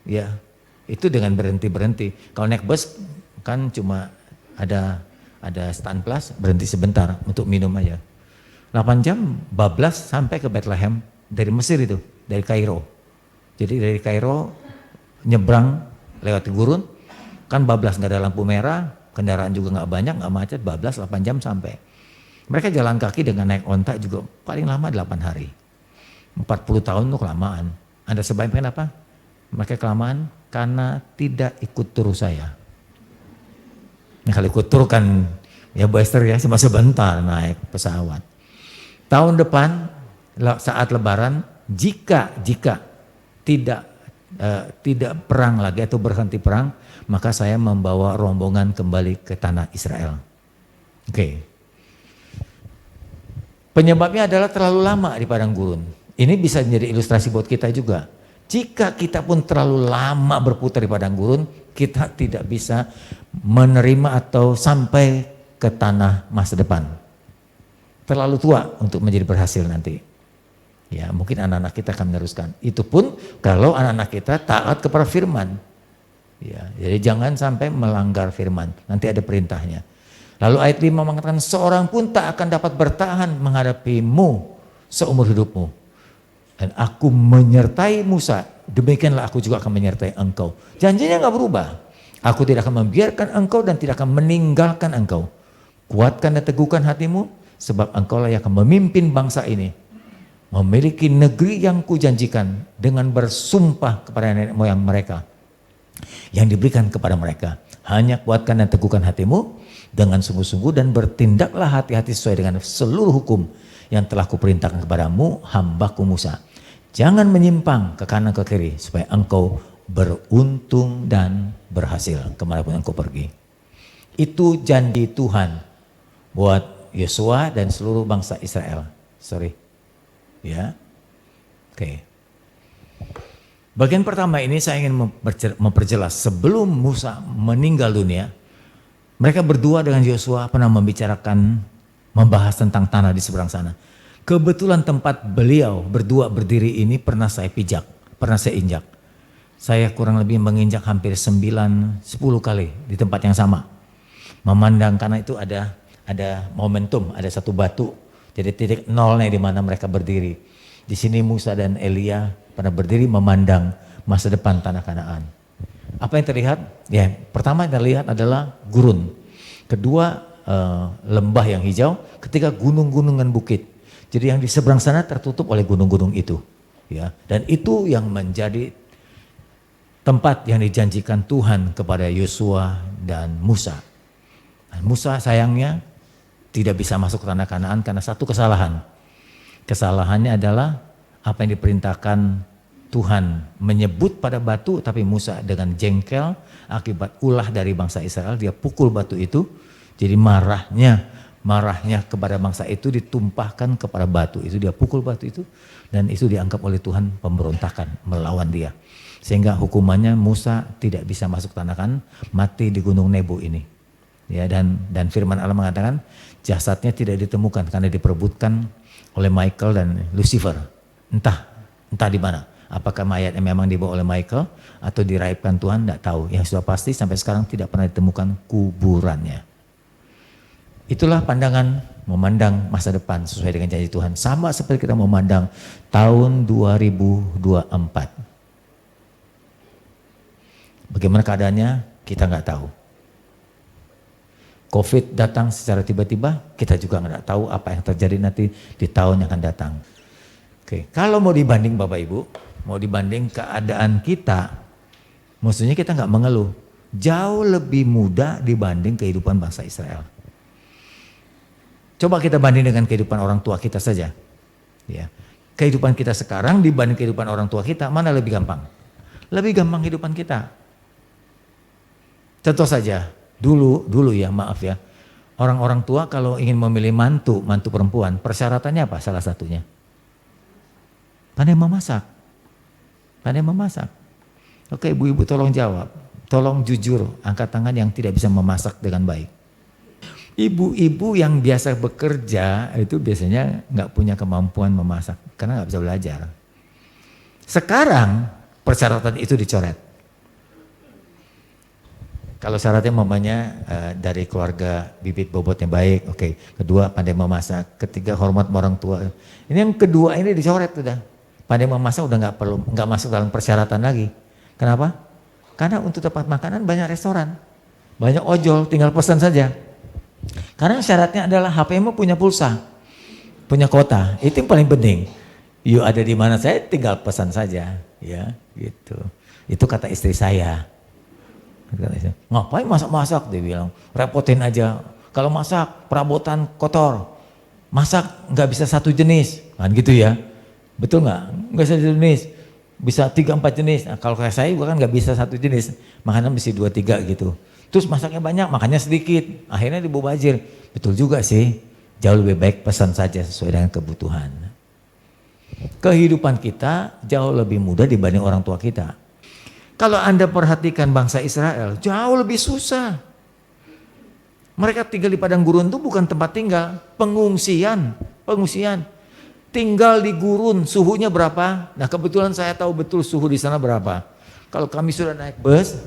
Ya, itu dengan berhenti-berhenti. Kalau naik bus kan cuma ada stand plus, berhenti sebentar untuk minum aja. 8 jam bablas sampai ke Bethlehem dari Mesir itu, dari Kairo. Jadi dari Kairo nyebrang lewat gurun, kan bablas nggak ada lampu merah, kendaraan juga nggak banyak, nggak macet, bablas 8 jam sampai. Mereka jalan kaki dengan naik onta juga paling lama 8 hari. 40 tahun itu kelamaan. Anda sebabnya kenapa? Mereka kelamaan karena tidak ikut tur saya. Nah, kalau ikut tur kan ya Bu Esther ya cuma sebentar naik pesawat. Tahun depan saat lebaran jika tidak perang lagi atau berhenti perang, maka saya membawa rombongan kembali ke tanah Israel. Oke. Penyebabnya adalah terlalu lama di padang gurun. Ini bisa menjadi ilustrasi buat kita juga. Jika kita pun terlalu lama berputar di padang gurun, kita tidak bisa menerima atau sampai ke tanah masa depan. Terlalu tua untuk menjadi berhasil nanti. Ya, mungkin anak-anak kita akan meneruskan. Itu pun kalau anak-anak kita taat kepada firman. Ya, jadi jangan sampai melanggar firman. Nanti ada perintahnya. Lalu ayat 5 mengatakan seorang pun tak akan dapat bertahan menghadapimu seumur hidupmu. Dan aku menyertai Musa, demikianlah aku juga akan menyertai engkau. Janjinya nggak berubah. Aku tidak akan membiarkan engkau dan tidak akan meninggalkan engkau. Kuatkan dan teguhkan hatimu, sebab engkau lah yang akan memimpin bangsa ini. Memiliki negeri yang kujanjikan dengan bersumpah kepada nenek moyang mereka. Yang diberikan kepada mereka. Hanya kuatkan dan teguhkan hatimu dengan sungguh-sungguh dan bertindaklah hati-hati sesuai dengan seluruh hukum yang telah kuperintahkan kepadamu hambaku Musa. Jangan menyimpang ke kanan ke kiri supaya engkau beruntung dan berhasil kemanapun engkau pergi. Itu janji Tuhan buat Yosua dan seluruh bangsa Israel. Ya, oke. Bagian pertama ini saya ingin memperjelas sebelum Musa meninggal dunia, mereka berdua dengan Yosua pernah membahas tentang tanah di seberang sana. Kebetulan tempat beliau berdua berdiri ini pernah saya pijak, pernah saya injak. Saya kurang lebih menginjak hampir 9-10 kali di tempat yang sama. Memandang karena itu ada momentum, ada satu batu. Jadi titik nolnya di mana mereka berdiri. Di sini Musa dan Elia pernah berdiri memandang masa depan tanah Kanaan. Apa yang terlihat? Ya, pertama yang terlihat adalah gurun. Kedua lembah yang hijau. Ketiga gunung-gunungan bukit. Jadi yang di seberang sana tertutup oleh gunung-gunung itu. Ya, dan itu yang menjadi tempat yang dijanjikan Tuhan kepada Yosua dan Musa. Dan Musa sayangnya tidak bisa masuk ke tanah Kanaan karena satu kesalahan. Kesalahannya adalah apa yang diperintahkan Tuhan menyebut pada batu, tapi Musa dengan jengkel akibat ulah dari bangsa Israel, dia pukul batu itu. Jadi marahnya kepada bangsa itu ditumpahkan kepada batu itu, dia pukul batu itu, dan itu dianggap oleh Tuhan pemberontakan melawan dia. Sehingga hukumannya Musa tidak bisa masuk tanah Kanaan, mati di Gunung Nebo ini. Ya, dan firman Allah mengatakan jasadnya tidak ditemukan karena diperebutkan oleh Michael dan Lucifer. Entah di mana. Apakah mayatnya memang dibawa oleh Michael atau diraibkan Tuhan, tidak tahu. Yang sudah pasti sampai sekarang tidak pernah ditemukan kuburannya. Itulah pandangan memandang masa depan sesuai dengan janji Tuhan. Sama seperti kita memandang tahun 2024. Bagaimana keadaannya kita nggak tahu. COVID datang secara tiba-tiba, kita juga nggak tahu apa yang terjadi nanti di tahun yang akan datang. Oke, kalau mau dibanding Bapak Ibu, mau dibanding keadaan kita, maksudnya kita nggak mengeluh, jauh lebih mudah dibanding kehidupan bangsa Israel. Coba kita banding dengan kehidupan orang tua kita saja. Ya. Kehidupan kita sekarang dibanding kehidupan orang tua kita, mana lebih gampang? Lebih gampang kehidupan kita. Contoh saja, dulu ya, maaf ya, orang-orang tua kalau ingin memilih mantu perempuan, persyaratannya apa salah satunya? Pandai memasak. Oke, ibu-ibu tolong jawab, tolong jujur, angkat tangan yang tidak bisa memasak dengan baik. Ibu-ibu yang biasa bekerja itu biasanya nggak punya kemampuan memasak karena nggak bisa belajar. Sekarang persyaratan itu dicoret. Kalau syaratnya mamanya dari keluarga bibit bobotnya baik, oke. Kedua, pandai memasak. Ketiga, hormat orang tua. Ini yang kedua ini dicoret sudah. Pandai memasak udah nggak masuk dalam persyaratan lagi. Kenapa? Karena untuk tempat makanan banyak restoran, banyak ojol, tinggal pesan saja. Karena syaratnya adalah HP-mu punya pulsa, punya kuota. Itu yang paling penting. You ada di mana saya tinggal pesan saja, ya gitu. Itu kata istri saya. Ngapain masak-masak, dia bilang, repotin aja. Kalau masak perabotan kotor, masak nggak bisa satu jenis, kan gitu ya. Betul nggak? Nggak bisa satu jenis, bisa 3-4 jenis. Nah, kalau kayak saya kan nggak bisa satu jenis, makanan mesti 2-3 gitu. Terus masaknya banyak, makannya sedikit, akhirnya dibubazir. Betul juga sih, jauh lebih baik pesan saja sesuai dengan kebutuhan. Kehidupan kita jauh lebih mudah dibanding orang tua kita. Kalau Anda perhatikan bangsa Israel, jauh lebih susah. Mereka tinggal di padang gurun itu bukan tempat tinggal, pengungsian. Tinggal di gurun, suhunya berapa? Nah, kebetulan saya tahu betul suhu di sana berapa. Kalau kami sudah naik bus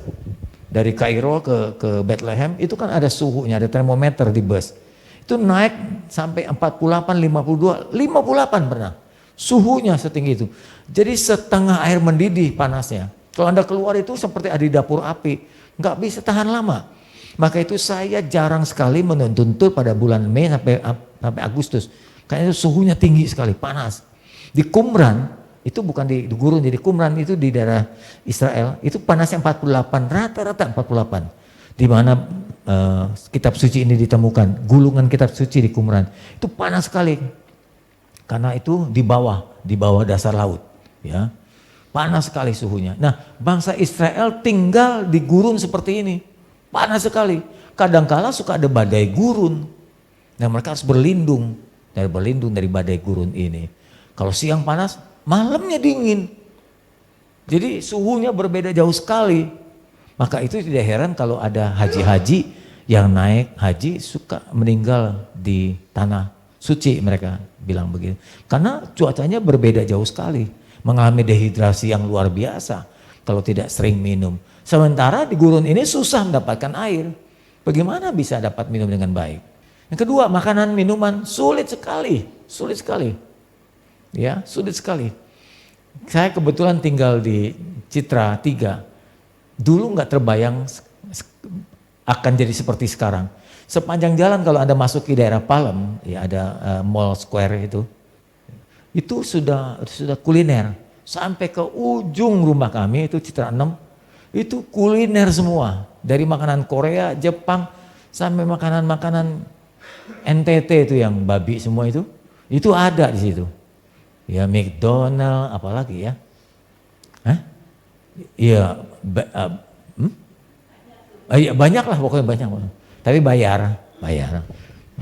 dari Kairo ke Bethlehem, itu kan ada suhunya, ada termometer di bus. Itu naik sampai 48, 52, 58 pernah. Suhunya setinggi itu. Jadi setengah air mendidih panasnya. Kalau Anda keluar itu seperti ada di dapur api, nggak bisa tahan lama. Maka itu saya jarang sekali menuntun pada bulan Mei sampai Agustus. Karena itu suhunya tinggi sekali, panas. Di Qumran, itu bukan di gurun, jadi Qumran itu di daerah Israel, itu panasnya 48, rata-rata 48. Di mana kitab suci ini ditemukan, gulungan kitab suci di Qumran. Itu panas sekali. Karena itu di bawah dasar laut, ya. Panas sekali suhunya. Nah, bangsa Israel tinggal di gurun seperti ini. Panas sekali. Kadangkala suka ada badai gurun. Nah, mereka harus berlindung dari badai gurun ini. Kalau siang panas, malamnya dingin. Jadi suhunya berbeda jauh sekali. Maka itu tidak heran kalau ada haji-haji yang naik haji suka meninggal di tanah suci, mereka bilang begitu. Karena cuacanya berbeda jauh sekali. Mengalami dehidrasi yang luar biasa kalau tidak sering minum. Sementara di gurun ini susah mendapatkan air. Bagaimana bisa dapat minum dengan baik? Yang kedua, makanan minuman sulit sekali. Ya, sulit sekali. Saya kebetulan tinggal di Citra 3. Dulu nggak terbayang akan jadi seperti sekarang. Sepanjang jalan kalau Anda masuk ke daerah Palem, ya ada Mall Square itu sudah kuliner. Sampai ke ujung rumah kami itu Citra 6, itu kuliner semua. Dari makanan Korea, Jepang, sampai makanan-makanan NTT itu yang babi semua itu ada di situ. Ya McDonald, apalagi ya? Hah? Iya, iya banyak lah pokoknya banyak. Tapi bayar,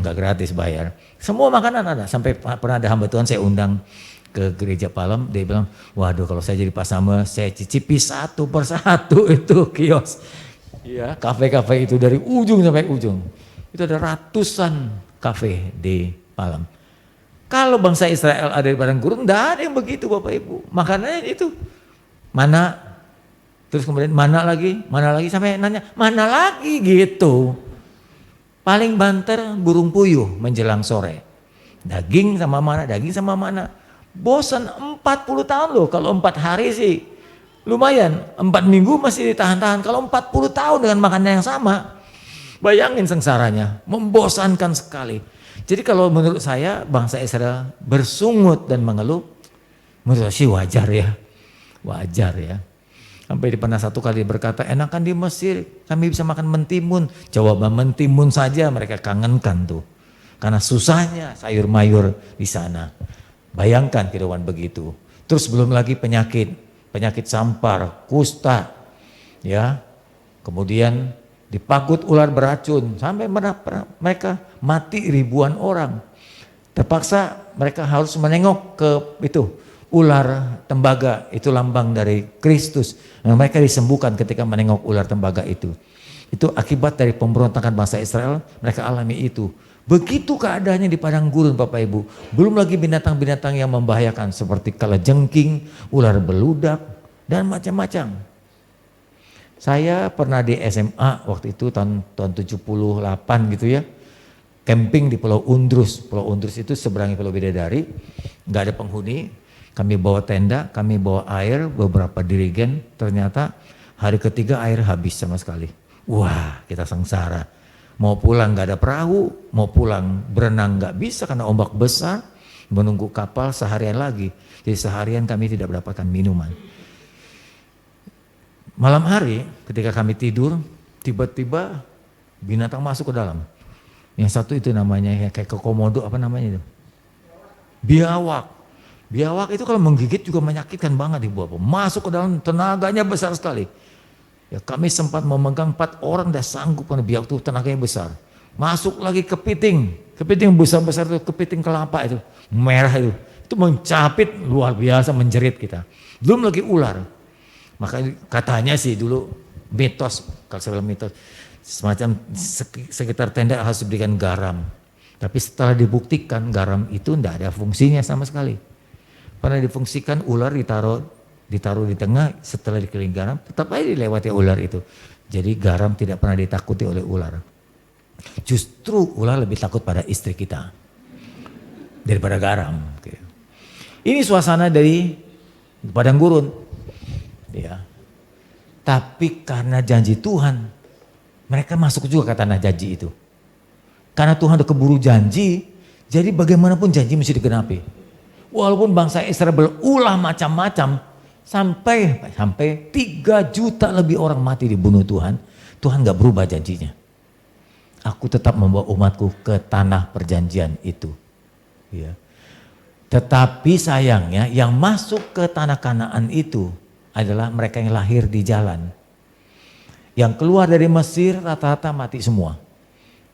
nggak gratis bayar. Semua makanan ada. Sampai pernah ada hamba Tuhan saya undang ke gereja Palem, dia bilang, waduh kalau saya jadi pasama, saya cicipi satu persatu itu kios. Iya, kafe-kafe itu dari ujung sampai ujung. Itu ada ratusan kafe di Palem. Kalau bangsa Israel ada di padang gurun, enggak ada yang begitu Bapak Ibu. Makanannya itu mana, terus kemudian mana lagi sampai nanya mana lagi gitu. Paling banter burung puyuh menjelang sore. Daging sama mana. Bosan 40 tahun loh, kalau 4 hari sih lumayan. 4 minggu masih ditahan-tahan, kalau 40 tahun dengan makanan yang sama. Bayangin sengsaranya, membosankan sekali. Jadi kalau menurut saya bangsa Israel bersungut dan mengeluh, menurut saya sih wajar ya. Sampai pernah satu kali berkata, enakan di Mesir, kami bisa makan mentimun. Jawaban mentimun saja mereka kangenkan tuh. Karena susahnya sayur mayur di sana. Bayangkan kehidupan begitu. Terus belum lagi penyakit sampar, kusta, ya. Kemudian dipagut ular beracun sampai mereka mati ribuan orang. Terpaksa mereka harus menengok ke itu ular tembaga, itu lambang dari Kristus. Nah, mereka disembuhkan ketika menengok ular tembaga itu. Itu akibat dari pemberontakan bangsa Israel, mereka alami itu. Begitu keadaannya di padang gurun Bapak Ibu. Belum lagi binatang-binatang yang membahayakan seperti kalajengking, ular beludak dan macam-macam. Saya pernah di SMA waktu itu tahun 78 gitu ya. Camping di Pulau Undrus. Pulau Undrus itu seberangi Pulau Bidadari. Gak ada penghuni. Kami bawa tenda, kami bawa air, beberapa dirigen. Ternyata hari ketiga air habis sama sekali. Wah, kita sengsara. Mau pulang gak ada perahu, mau pulang berenang gak bisa karena ombak besar. Menunggu kapal seharian lagi. Jadi seharian kami tidak mendapatkan minuman. Malam hari ketika kami tidur, tiba-tiba binatang masuk ke dalam. Yang satu itu namanya kayak komodo, apa namanya itu? Biawak. Biawak itu kalau menggigit juga menyakitkan banget di Bapak. Masuk ke dalam, tenaganya besar sekali. Ya, kami sempat memegang 4 orang, dah sanggup karena biawak itu tenaganya besar. Masuk lagi kepiting besar-besar itu, kepiting kelapa itu, merah itu mencapit luar biasa, menjerit kita. Belum lagi ular. Maka katanya sih dulu mitos, kalau saya bilang mitos, semacam sekitar tenda harus diberikan garam. Tapi setelah dibuktikan garam itu tidak ada fungsinya sama sekali. Pernah difungsikan ular ditaruh di tengah, setelah dikelilingi garam tetap aja dilewati ular itu. Jadi garam tidak pernah ditakuti oleh ular. Justru ular lebih takut pada istri kita daripada garam. Ini suasana dari padang gurun. Ya. Tapi karena janji Tuhan, mereka masuk juga ke tanah janji itu. Karena Tuhan udah keburu janji, jadi bagaimanapun janji mesti digenapi. Walaupun bangsa Israel berulah macam-macam, sampai 3 juta lebih orang mati dibunuh Tuhan, Tuhan gak berubah janjinya. Aku tetap membawa umatku ke tanah perjanjian itu. Ya. Tetapi sayangnya yang masuk ke tanah Kanaan itu adalah mereka yang lahir di jalan. Yang keluar dari Mesir rata-rata mati semua.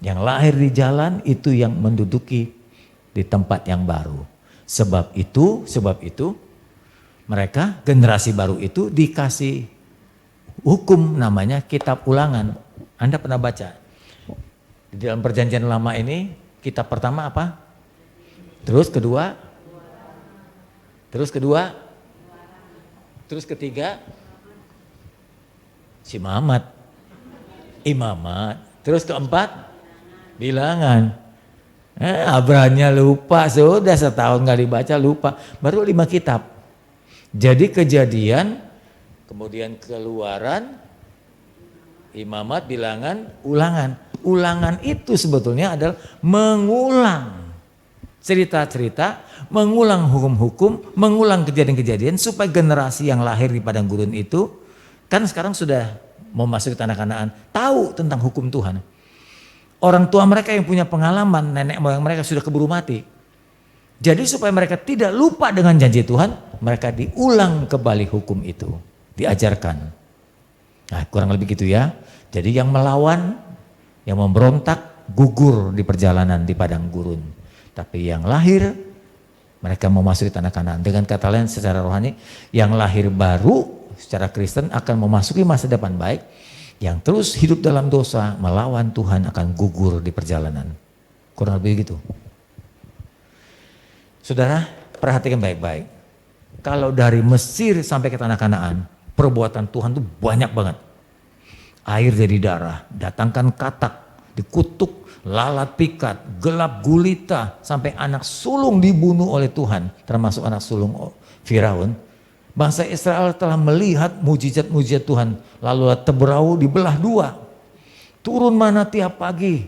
Yang lahir di jalan itu yang menduduki di tempat yang baru. Sebab itu mereka generasi baru itu dikasih hukum namanya kitab ulangan. Anda pernah baca? Di dalam perjanjian lama ini kitab pertama apa? Terus ketiga imamat. Terus keempat bilangan. Abrahnya lupa, sudah setahun gak dibaca lupa. Baru 5 kitab. Jadi Kejadian, kemudian Keluaran, Imamat, Bilangan, Ulangan. Ulangan itu sebetulnya adalah mengulang cerita-cerita, mengulang hukum-hukum, mengulang kejadian-kejadian supaya generasi yang lahir di padang gurun itu kan sekarang sudah mau masuk ke tanah Kanaan, tahu tentang hukum Tuhan. Orang tua mereka yang punya pengalaman, nenek moyang mereka sudah keburu mati. Jadi supaya mereka tidak lupa dengan janji Tuhan, mereka diulang kembali hukum itu, diajarkan. Nah, kurang lebih gitu ya. Jadi yang melawan, yang memberontak, gugur di perjalanan di padang gurun. Tapi yang lahir, mereka memasuki tanah Kanaan. Dengan kata lain secara rohani, yang lahir baru secara Kristen akan memasuki masa depan baik. Yang terus hidup dalam dosa, melawan Tuhan akan gugur di perjalanan. Kurang lebih gitu. Saudara, perhatikan baik-baik. Kalau dari Mesir sampai ke tanah Kanaan, perbuatan Tuhan itu banyak banget. Air jadi darah, datangkan katak, dikutuk, lalat pikat, gelap gulita, sampai anak sulung dibunuh oleh Tuhan, termasuk anak sulung Firaun. Bangsa Israel telah melihat mujizat-mujizat Tuhan, lalu Teberau dibelah dua. Turun mana tiap pagi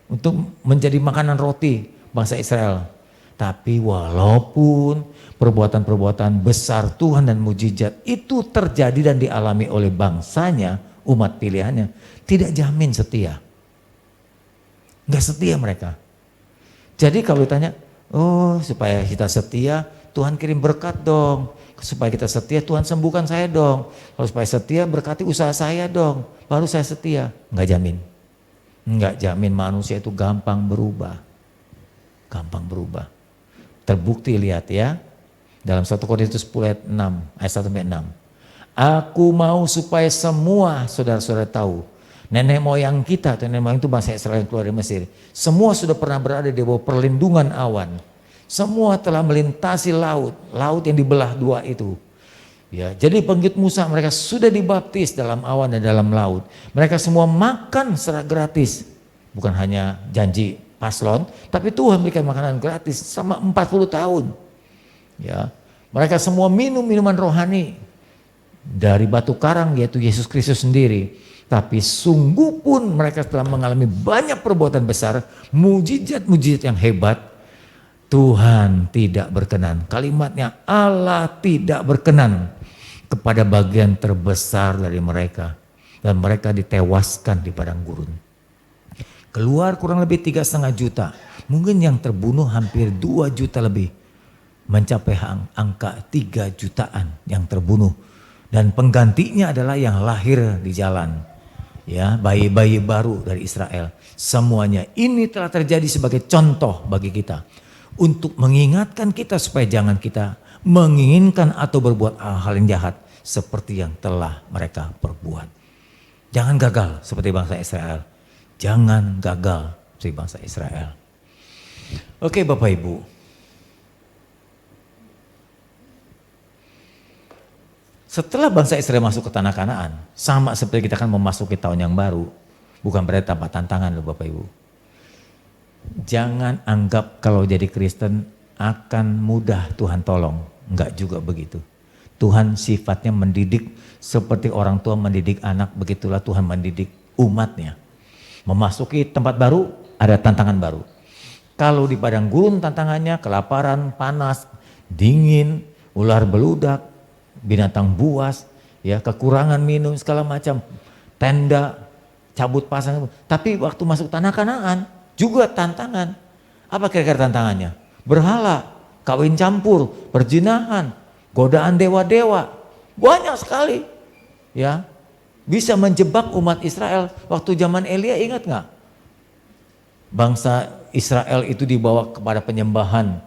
untuk menjadi makanan roti bangsa Israel. Tapi walaupun perbuatan-perbuatan besar Tuhan dan mujizat itu terjadi dan dialami oleh bangsanya, umat pilihannya, tidak jamin setia. Enggak setia mereka. Jadi kalau ditanya, oh supaya kita setia, Tuhan kirim berkat dong. Supaya kita setia, Tuhan sembuhkan saya dong. Kalau supaya setia, berkati usaha saya dong. Baru saya setia. Enggak jamin. Enggak jamin, manusia itu gampang berubah. Gampang berubah. Terbukti lihat ya. Dalam 1 Korintus 10 ayat 6, ayat 1-6. Aku mau supaya semua saudara-saudara tahu. Nenek moyang kita, atau nenek moyang itu bangsa Israel yang keluar dari Mesir. Semua sudah pernah berada di bawah perlindungan awan. Semua telah melintasi laut, laut yang dibelah dua itu. Ya, jadi pengikut Musa mereka sudah dibaptis dalam awan dan dalam laut. Mereka semua makan secara gratis. Bukan hanya janji paslon, tapi Tuhan berikan makanan gratis sama 40 tahun. Ya, mereka semua minum minuman rohani dari batu karang yaitu Yesus Kristus sendiri. Tapi sungguh pun mereka telah mengalami banyak perbuatan besar, mujizat-mujizat yang hebat. Tuhan tidak berkenan. Kalimatnya Allah tidak berkenan kepada bagian terbesar dari mereka. Dan mereka ditewaskan di padang gurun. Keluar kurang lebih 3,5 juta. Mungkin yang terbunuh hampir 2 juta lebih. Mencapai angka 3 jutaan yang terbunuh. Dan penggantinya adalah yang lahir di jalan. Ya, bayi-bayi baru dari Israel. Semuanya ini telah terjadi sebagai contoh bagi kita. Untuk mengingatkan kita supaya jangan kita menginginkan atau berbuat hal yang jahat. Seperti yang telah mereka perbuat. Jangan gagal seperti bangsa Israel. Jangan gagal seperti bangsa Israel. Oke Bapak Ibu. Setelah bangsa Israel masuk ke tanah Kanaan, sama seperti kita kan memasuki tahun yang baru, bukan berarti tanpa tantangan loh Bapak Ibu. Jangan anggap kalau jadi Kristen akan mudah Tuhan tolong, enggak juga begitu. Tuhan sifatnya mendidik seperti orang tua mendidik anak, begitulah Tuhan mendidik umatnya. Memasuki tempat baru ada tantangan baru. Kalau di padang gurun tantangannya kelaparan, panas, dingin, ular beludak, binatang buas, ya kekurangan minum segala macam, tenda, cabut pasang. Tapi waktu masuk tanah Kanaan juga tantangan. Apa kira-kira tantangannya? Berhala, kawin campur, perzinahan, godaan dewa-dewa, banyak sekali. Ya, bisa menjebak umat Israel. Waktu zaman Elia ingat nggak? Bangsa Israel itu dibawa kepada penyembahan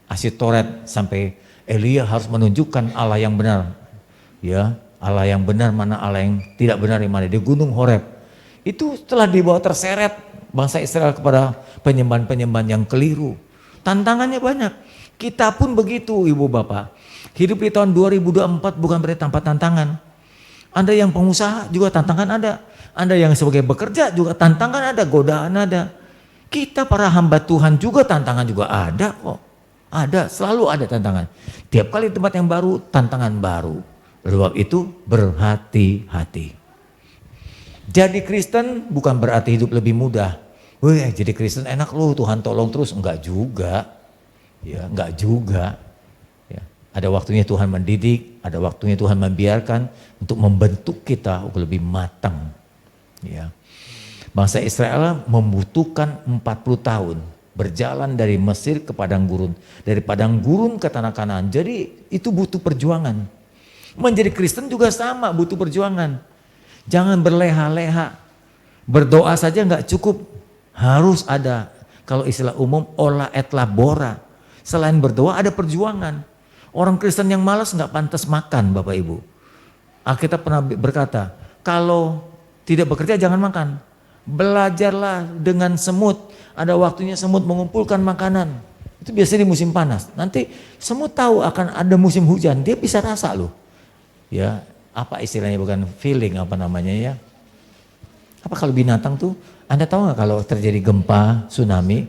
Asitoret sampai Elia harus menunjukkan Allah yang benar. Ya, Allah yang benar mana Allah yang tidak benar yang mana di Gunung Horeb. Itu telah dibawa terseret bangsa Israel kepada penyembahan-penyembahan yang keliru. Tantangannya banyak. Kita pun begitu Ibu Bapak. Hidup di tahun 2024 bukan berarti tanpa tantangan. Anda yang pengusaha juga tantangan ada. Anda yang sebagai bekerja juga tantangan ada, godaan ada. Kita para hamba Tuhan juga tantangan juga ada kok. Ada, selalu ada tantangan. Tiap kali tempat yang baru, tantangan baru. Sebab itu berhati-hati. Jadi Kristen bukan berarti hidup lebih mudah. Wih, jadi Kristen enak loh, Tuhan tolong terus. Enggak juga. Ya, enggak juga. Ya, ada waktunya Tuhan mendidik, ada waktunya Tuhan membiarkan untuk membentuk kita lebih matang. Ya. Bangsa Israel membutuhkan 40 tahun Berjalan dari Mesir ke padang gurun, dari padang gurun ke tanah Kanaan. Jadi itu butuh perjuangan. Menjadi Kristen juga sama, butuh perjuangan. Jangan berleha-leha. Berdoa saja nggak cukup, harus ada, kalau istilah umum, ola et labora. Selain berdoa ada perjuangan. Orang Kristen yang malas nggak pantas makan, Bapak Ibu. Alkitab pernah berkata, kalau tidak bekerja jangan makan. Belajarlah dengan semut. Ada waktunya semut mengumpulkan makanan. Itu biasanya di musim panas. Nanti semut tahu akan ada musim hujan, dia bisa rasa loh. Ya, apa istilahnya, bukan feeling, apa namanya ya? Apa kalau binatang tuh, Anda tahu nggak kalau terjadi gempa, tsunami?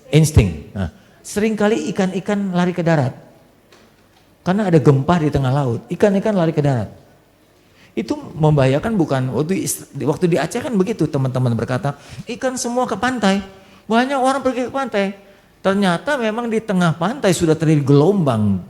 Insting. Nah, seringkali ikan-ikan lari ke darat. Karena ada gempa di tengah laut, ikan-ikan lari ke darat. Itu membahayakan bukan? Waktu di Aceh kan begitu, teman-teman berkata, ikan semua ke pantai. Banyak orang pergi ke pantai. Ternyata memang di tengah pantai sudah terjadi gelombang,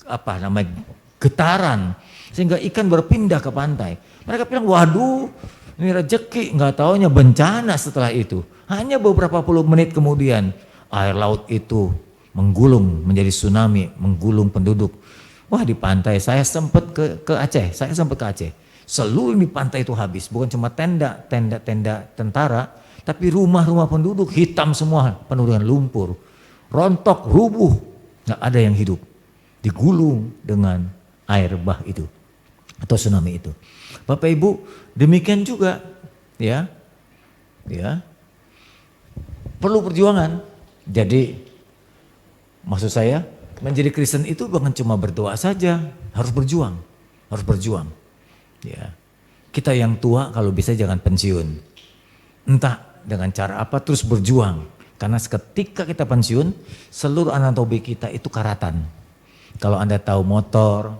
apa namanya, getaran. Sehingga ikan berpindah ke pantai. Mereka bilang, waduh, ini rezeki, nggak taunya bencana setelah itu. Hanya beberapa puluh menit kemudian, air laut itu menggulung menjadi tsunami, menggulung penduduk. Wah, di pantai saya sempat ke Aceh, seluruh di pantai itu habis, bukan cuma tenda tentara, tapi rumah-rumah penduduk hitam semua, penuh dengan lumpur, rontok, rubuh, nggak ada yang hidup, digulung dengan air bah itu atau tsunami itu. Bapak Ibu, demikian juga ya, perlu perjuangan. Jadi maksud saya, menjadi Kristen itu bukan cuma berdoa saja, harus berjuang. Ya. Kita yang tua kalau bisa jangan pensiun. Entah dengan cara apa, terus berjuang. Karena ketika kita pensiun, seluruh anatomi kita itu karatan. Kalau Anda tahu motor,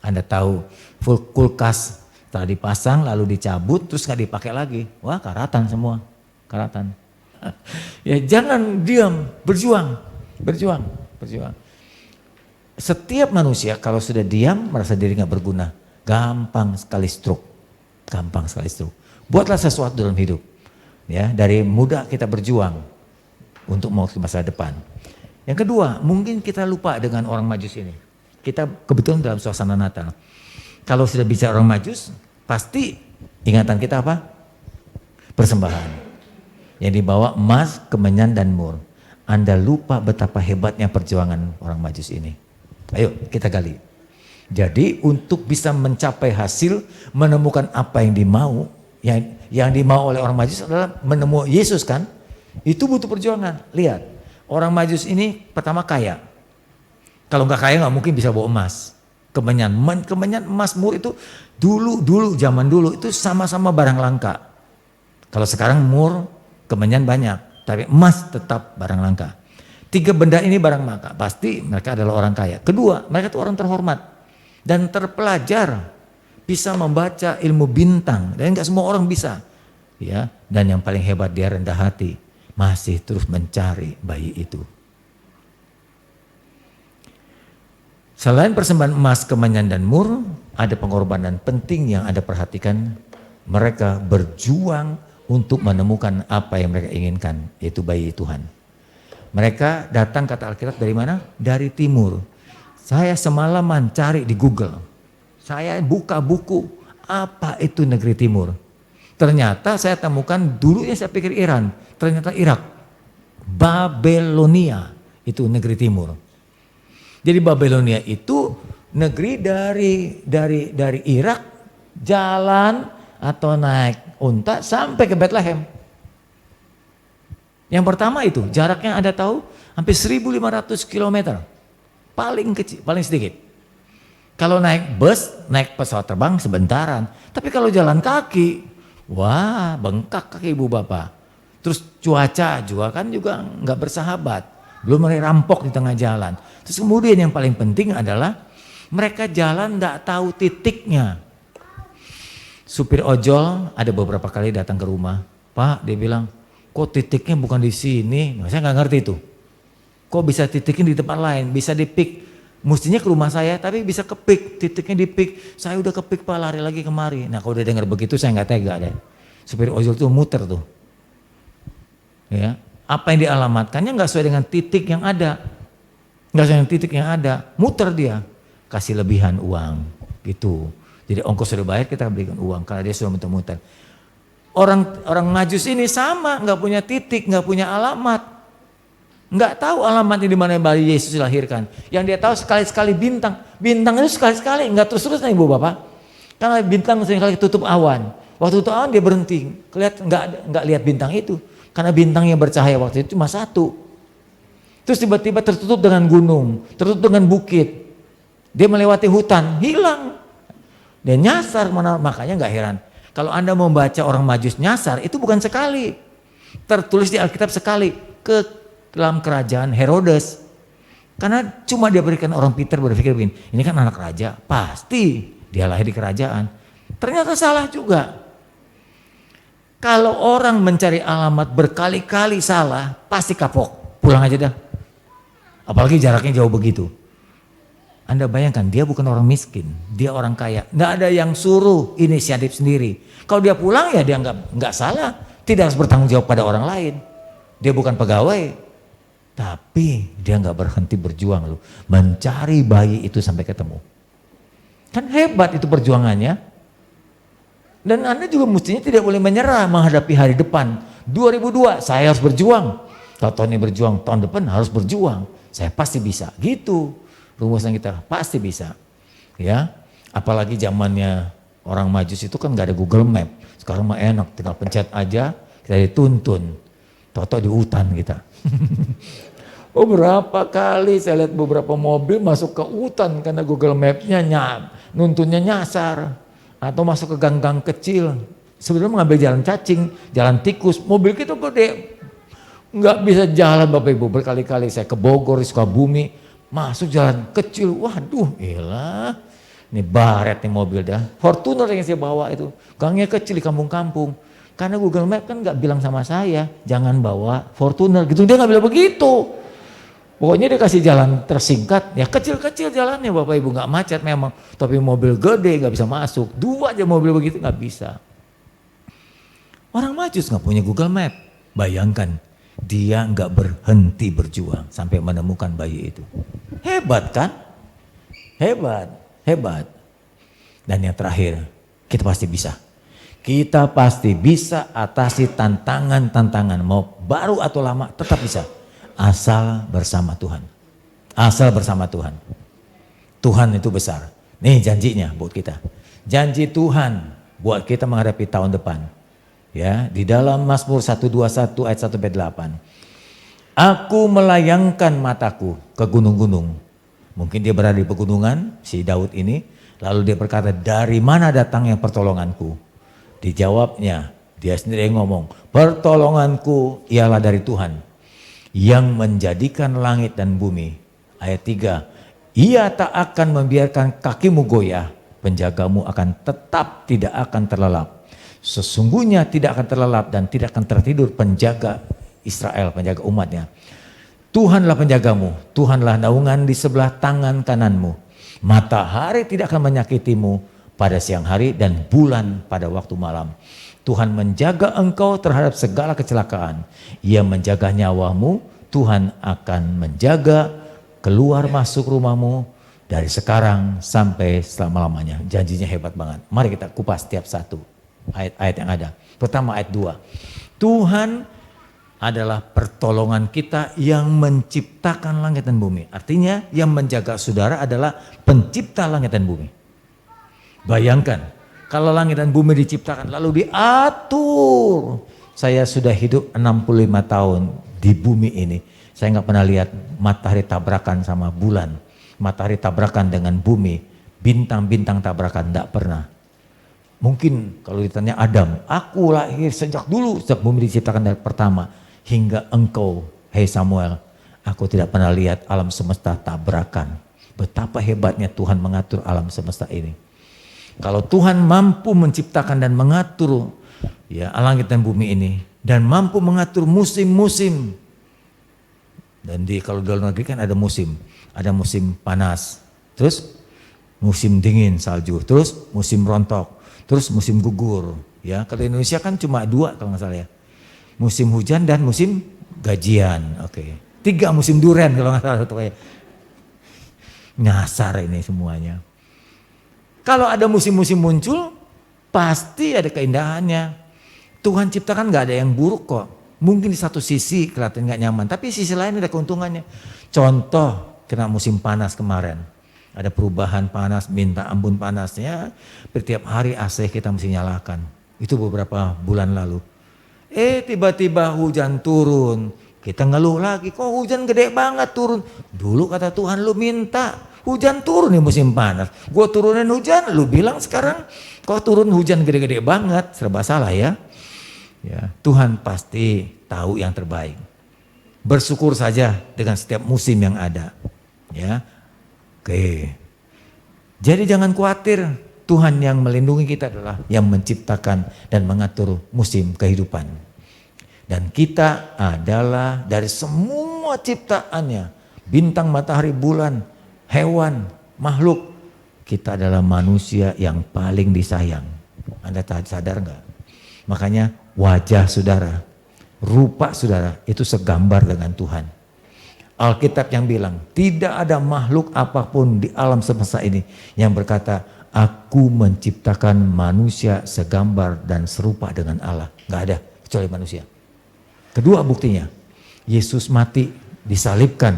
Anda tahu full kulkas, setelah dipasang lalu dicabut terus nggak dipakai lagi. Wah, karatan semua, karatan. Ya jangan diam, berjuang. Setiap manusia kalau sudah diam merasa diri nggak berguna, gampang sekali stroke. Buatlah sesuatu dalam hidup. Ya, dari muda kita berjuang untuk mau ke masa depan. Yang kedua, mungkin kita lupa dengan orang Majus ini. Kita kebetulan dalam suasana Natal. Kalau sudah bicara orang Majus, pasti ingatan kita apa? Persembahan. Yang dibawa emas, kemenyan dan mur. Anda lupa betapa hebatnya perjuangan orang Majus ini. Ayo kita gali. Jadi untuk bisa mencapai hasil, menemukan apa yang dimau, yang dimau oleh orang Majus adalah menemukan Yesus kan? Itu butuh perjuangan. Lihat, orang Majus ini pertama kaya. Kalau nggak kaya nggak mungkin bisa bawa emas. Kemenyan, emas, mur itu dulu zaman dulu itu sama-sama barang langka. Kalau sekarang mur, kemenyan banyak, tapi emas tetap barang langka. Tiga benda ini barang langka, pasti mereka adalah orang kaya. Kedua, mereka itu orang terhormat dan terpelajar, bisa membaca ilmu bintang dan nggak semua orang bisa. Ya, dan yang paling hebat dia rendah hati, masih terus mencari bayi itu. Selain persembahan emas, kemenyan dan mur, ada pengorbanan penting yang Anda perhatikan. Mereka berjuang untuk menemukan apa yang mereka inginkan, yaitu bayi Tuhan. Mereka datang, kata Alkitab, dari mana? Dari timur. Saya semalaman cari di Google. Saya buka buku, apa itu negeri timur. Ternyata saya temukan, dulunya saya pikir Iran, ternyata Irak. Babelonia itu negeri timur. Jadi Babelonia itu negeri dari Irak, jalan atau naik unta sampai ke Bethlehem. Yang pertama itu jaraknya Anda tahu hampir 1.500 km. Paling kecil, paling sedikit. Kalau naik bus, naik pesawat terbang sebentaran. Tapi kalau jalan kaki, wah bengkak kaki ibu bapak. Terus cuaca juga kan juga nggak bersahabat. Belum mulai rampok di tengah jalan. Terus kemudian yang paling penting adalah mereka jalan nggak tahu titiknya. Supir ojol ada beberapa kali datang ke rumah. Pak, dia bilang, kok titiknya bukan di sini? Nah, saya nggak ngerti itu. Kok bisa titiknya di tempat lain? Bisa dipik. Mestinya ke rumah saya, tapi bisa kepik. Titiknya dipik. Saya udah kepik Pak, lari lagi kemari. Nah kalau udah dengar begitu saya nggak tega deh. Supir ojol tuh muter tuh. Ya, apa yang dialamatkannya nggak sesuai dengan titik yang ada. Nggak sesuai dengan titik yang ada, muter dia. Kasih lebihan uang, gitu. Jadi ongkos sudah bayar, kita berikan uang karena dia sudah muter-muter. Orang Majus ini sama, nggak punya titik, nggak punya alamat. Nggak tahu alamatnya di mana bayi Yesus dilahirkan. Yang dia tahu sekali-sekali bintang. Bintang itu sekali-sekali, nggak terus-terus nih Ibu Bapak. Karena bintang seringkali tutup awan. Waktu tutup awan dia berhenti, nggak lihat bintang itu. Karena bintang yang bercahaya waktu itu cuma satu. Terus tiba-tiba tertutup dengan gunung, tertutup dengan bukit. Dia melewati hutan, hilang. Dia nyasar, makanya nggak heran. Kalau Anda membaca orang Majus nyasar, itu bukan sekali. Tertulis di Alkitab sekali ke dalam kerajaan Herodes. Karena cuma dia berikan orang Peter berpikir begini, ini kan anak raja, pasti dia lahir di kerajaan. Ternyata salah juga. Kalau orang mencari alamat berkali-kali salah, pasti kapok. Pulang aja dah. Apalagi jaraknya jauh begitu. Anda bayangkan dia bukan orang miskin, dia orang kaya. Nggak ada yang suruh inisiatif sendiri. Kalau dia pulang ya dia nggak salah, tidak harus bertanggung jawab pada orang lain. Dia bukan pegawai, tapi dia nggak berhenti berjuang loh, mencari bayi itu sampai ketemu. Kan hebat itu perjuangannya. Dan Anda juga mestinya tidak boleh menyerah menghadapi hari depan. 2002 saya harus berjuang. Kalau tahun ini berjuang, tahun depan harus berjuang. Saya pasti bisa. Gitu. Rumusnya kita pasti bisa. Ya. Apalagi zamannya orang Majus itu kan nggak ada Google Map. Sekarang mah enak, tinggal pencet aja, kita dituntun. Toto di hutan kita. Oh berapa kali saya lihat beberapa mobil masuk ke hutan karena Google Map-nya nuntunnya nyasar. Atau masuk ke gang-gang kecil. Sebenarnya mengambil jalan cacing, jalan tikus, mobil kita gede. Nggak bisa jalan Bapak Ibu, berkali-kali saya ke Bogor, di Sukabumi, masuk jalan kecil, waduh elah. Ini baret nih mobil dah. Fortuner yang saya bawa itu, gangnya kecil di kampung-kampung. Karena Google Map kan nggak bilang sama saya, jangan bawa Fortuner gitu, dia nggak bilang begitu. Pokoknya dia kasih jalan tersingkat, ya kecil-kecil jalannya Bapak Ibu, nggak macet memang. Tapi mobil gede nggak bisa masuk, 2 aja mobil begitu nggak bisa. Orang Majus nggak punya Google Map, bayangkan dia nggak berhenti berjuang sampai menemukan bayi itu. Hebat kan? Hebat, hebat. Dan yang terakhir, kita pasti bisa. Kita pasti bisa atasi tantangan-tantangan, mau baru atau lama tetap bisa. Asal bersama Tuhan. Asal bersama Tuhan. Tuhan itu besar. Nih janjinya buat kita. Janji Tuhan buat kita menghadapi tahun depan. Ya, di dalam Mazmur 121 ayat 1-8. Aku melayangkan mataku ke gunung-gunung. Mungkin dia berada di pegunungan, si Daud ini. Lalu dia berkata, dari mana datangnya pertolonganku? Dijawabnya, dia sendiri yang ngomong, pertolonganku ialah dari Tuhan yang menjadikan langit dan bumi. Ayat 3, ia tak akan membiarkan kakimu goyah, penjagamu akan tetap tidak akan terlelap. Sesungguhnya tidak akan terlelap dan tidak akan tertidur penjaga Israel, penjaga umatnya. Tuhanlah penjagamu, Tuhanlah naungan di sebelah tangan kananmu. Matahari tidak akan menyakitimu pada siang hari dan bulan pada waktu malam. Tuhan menjaga engkau terhadap segala kecelakaan. Ia menjaga nyawamu. Tuhan akan menjaga keluar masuk rumahmu dari sekarang sampai selama-lamanya. Janjinya hebat banget. Mari kita kupas setiap satu ayat-ayat yang ada. Pertama ayat 2. Tuhan adalah pertolongan kita yang menciptakan langit dan bumi. Artinya yang menjaga saudara adalah pencipta langit dan bumi. Bayangkan. Kalau langit dan bumi diciptakan lalu diatur. Saya sudah hidup 65 tahun di bumi ini. Saya nggak pernah lihat matahari tabrakan sama bulan. Matahari tabrakan dengan bumi. Bintang-bintang tabrakan, enggak pernah. Mungkin kalau ditanya Adam, aku lahir sejak dulu, sejak bumi diciptakan dari pertama. Hingga engkau, hei Samuel, aku tidak pernah lihat alam semesta tabrakan. Betapa hebatnya Tuhan mengatur alam semesta ini. Kalau Tuhan mampu menciptakan dan mengatur ya langit dan bumi ini dan mampu mengatur musim-musim. Dan kalau di luar negeri kan ada musim panas, terus musim dingin salju, terus musim rontok, terus musim gugur. Ya kalau di Indonesia kan cuma 2 kalau nggak salah ya, musim hujan dan musim gajian, oke. 3 musim durian kalau nggak salah satu kayak. Nyasar ini semuanya. Kalau ada musim-musim muncul, pasti ada keindahannya. Tuhan ciptakan nggak ada yang buruk kok. Mungkin di satu sisi kelihatan nggak nyaman, tapi sisi lain ada keuntungannya. Contoh kena musim panas kemarin, ada perubahan panas, minta ampun panasnya. Setiap hari AC kita mesti nyalakan. Itu beberapa bulan lalu. Tiba-tiba hujan turun. Kita ngeluh lagi, kok hujan gede banget turun. Dulu kata Tuhan lu minta hujan turun di musim panas. Gue turunin hujan, lu bilang sekarang kok turun hujan gede-gede banget. Serba salah ya. Ya, Tuhan pasti tahu yang terbaik. Bersyukur saja dengan setiap musim yang ada. Ya, oke. Jadi jangan khawatir, Tuhan yang melindungi kita adalah yang menciptakan dan mengatur musim kehidupan. Dan kita adalah dari semua ciptaannya, bintang, matahari, bulan, hewan, makhluk, kita adalah manusia yang paling disayang. Anda sadar nggak? Makanya wajah saudara, rupa saudara itu segambar dengan Tuhan. Alkitab yang bilang tidak ada makhluk apapun di alam semesta ini yang berkata aku menciptakan manusia segambar dan serupa dengan Allah. Nggak ada kecuali manusia. Kedua buktinya, Yesus mati disalibkan.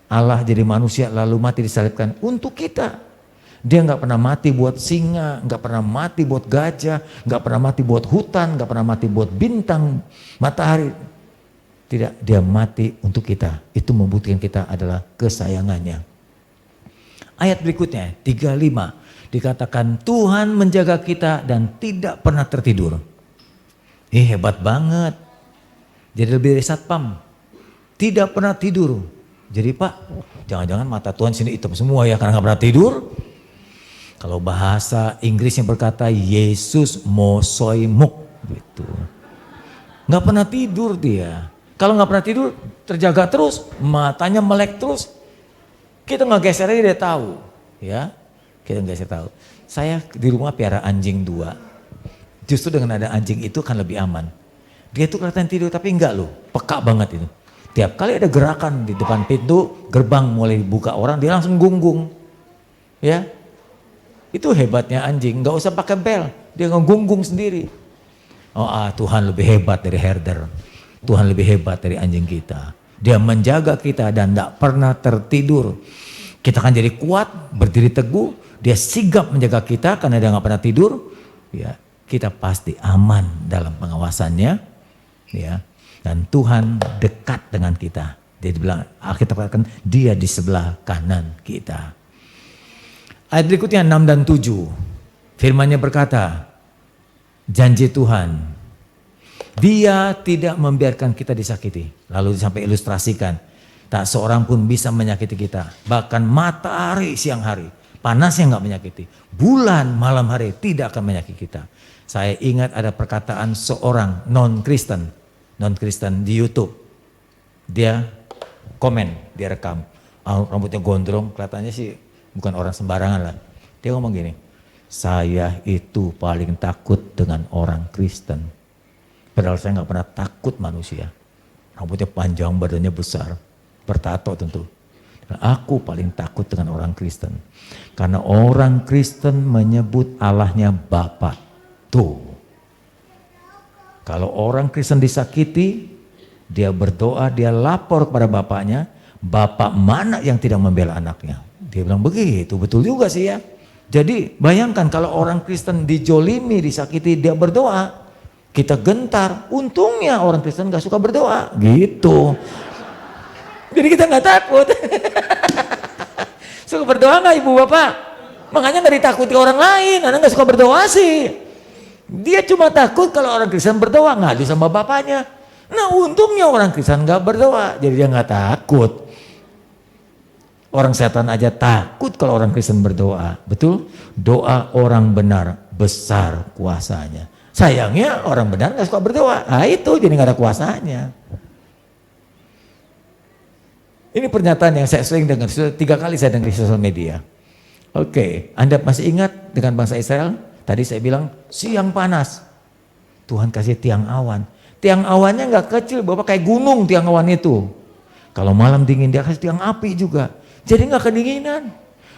Allah jadi manusia lalu mati disalibkan untuk kita. Dia nggak pernah mati buat singa, nggak pernah mati buat gajah, nggak pernah mati buat hutan, nggak pernah mati buat bintang, matahari. Tidak, dia mati untuk kita. Itu membuktikan kita adalah kesayangannya. Ayat berikutnya, 35. Dikatakan Tuhan menjaga kita dan tidak pernah tertidur. Hebat banget. Jadi lebih dari satpam. Tidak pernah tidur. Jadi Pak, jangan-jangan mata Tuhan sini hitam semua ya karena gak pernah tidur. Kalau bahasa Inggrisnya berkata Yesus mosoimuk gitu. Gak pernah tidur dia. Kalau gak pernah tidur terjaga terus, matanya melek terus. Kita gak geser aja dia tahu. Ya, kita gak geser tahu. Saya di rumah piara anjing 2. Justru dengan ada anjing itu kan lebih aman. Dia tuh kelihatan tidur tapi enggak loh, peka banget itu. Tiap kali ada gerakan di depan pintu, gerbang mulai dibuka orang, dia langsung gunggung. Ya, itu hebatnya anjing, nggak usah pakai bel, dia ngegunggung sendiri. Tuhan lebih hebat dari herder, Tuhan lebih hebat dari anjing kita. Dia menjaga kita dan tidak pernah tertidur. Kita akan jadi kuat, berdiri teguh, dia sigap menjaga kita karena dia nggak pernah tidur. Ya, kita pasti aman dalam pengawasannya. Ya, dan Tuhan dekat dengan kita. Dia bilang, kita katakan dia di sebelah kanan kita. Ayat berikutnya 6 dan 7. Firman-Nya berkata, janji Tuhan, dia tidak membiarkan kita disakiti. Lalu sampai ilustrasikan, tak seorang pun bisa menyakiti kita. Bahkan matahari siang hari, panasnya nggak menyakiti. Bulan malam hari tidak akan menyakiti kita. Saya ingat ada perkataan seorang non-Kristen di YouTube. Dia komen, dia rekam. Rambutnya gondrong, kelihatannya sih bukan orang sembarangan lah. Dia ngomong gini, saya itu paling takut dengan orang Kristen. Padahal saya nggak pernah takut manusia. Rambutnya panjang, badannya besar, bertato tentu. Dan aku paling takut dengan orang Kristen. Karena orang Kristen menyebut Allahnya Bapa. Tuh. Kalau orang Kristen disakiti, dia berdoa, dia lapor kepada bapaknya, bapak mana yang tidak membela anaknya? Dia bilang begitu, betul juga sih ya. Jadi bayangkan kalau orang Kristen dijolimi, disakiti, dia berdoa, kita gentar. Untungnya orang Kristen gak suka berdoa, gitu. Jadi kita gak takut. Suka berdoa gak ibu bapak? Makanya gak ditakuti orang lain, Anda gak suka berdoa sih. Dia cuma takut kalau orang Kristen berdoa ngadu sama bapaknya. Nah untungnya orang Kristen gak berdoa, jadi dia gak takut. Orang setan aja takut kalau orang Kristen berdoa. Betul? Doa orang benar besar kuasanya. Sayangnya orang benar gak suka berdoa. Nah itu jadi gak ada kuasanya. Ini pernyataan yang saya sering dengar. 3 kali saya dengar di sosial media. Oke, Anda masih ingat dengan bangsa Israel? Tadi saya bilang siang panas, Tuhan kasih tiang awan. Tiang awannya nggak kecil, Bapak, kayak gunung tiang awan itu. Kalau malam dingin dia kasih tiang api juga. Jadi nggak kedinginan.